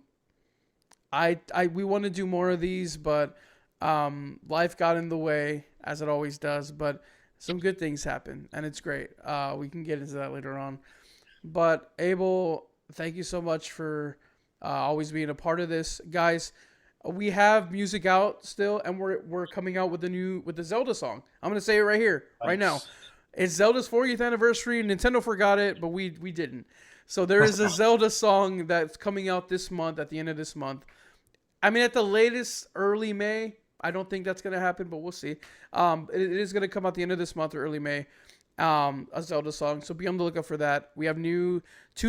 to do more of these, but life got in the way, as it always does. But some good things happen, and it's great. We can get into that later on. But Abel, thank you so much for always being a part of this, guys. We have music out still, and we're coming out with the Zelda song. I'm gonna say it right here, right now. It's Zelda's 40th anniversary. Nintendo forgot it, but we didn't. So there is a Zelda song that's coming out this month, at the end of this month. I mean, at the latest, early May. I don't think that's going to happen, but we'll see. It is going to come out the end of this month or early May, a Zelda song. So be on the lookout for that. We have two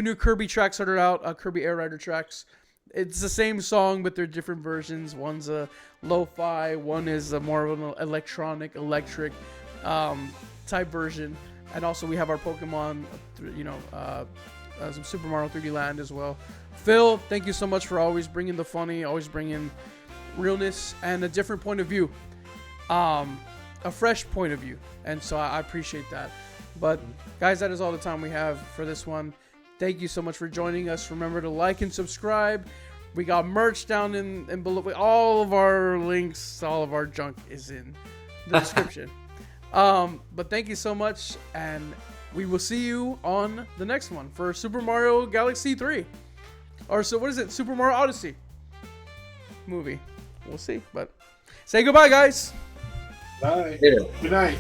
new Kirby tracks that are out, Kirby Air Rider tracks. It's the same song, but they're different versions. One's a lo-fi, one is a more of an electric type version. And also we have our Pokemon, some Super Mario 3D Land as well. Phil, thank you so much for always bringing the funny, always bringing realness and a different point of view, a fresh point of view. And so I appreciate that. But guys, that is all the time we have for this one. Thank you so much for joining us. Remember to like and subscribe. We got merch down in below. All of our links, all of our junk is in the description. But thank you so much, and we will see you on the next one for Super Mario Galaxy 3. Or so what is it? Super Mario Odyssey. movie. We'll see. But say goodbye, guys. Bye. Yeah. Good night.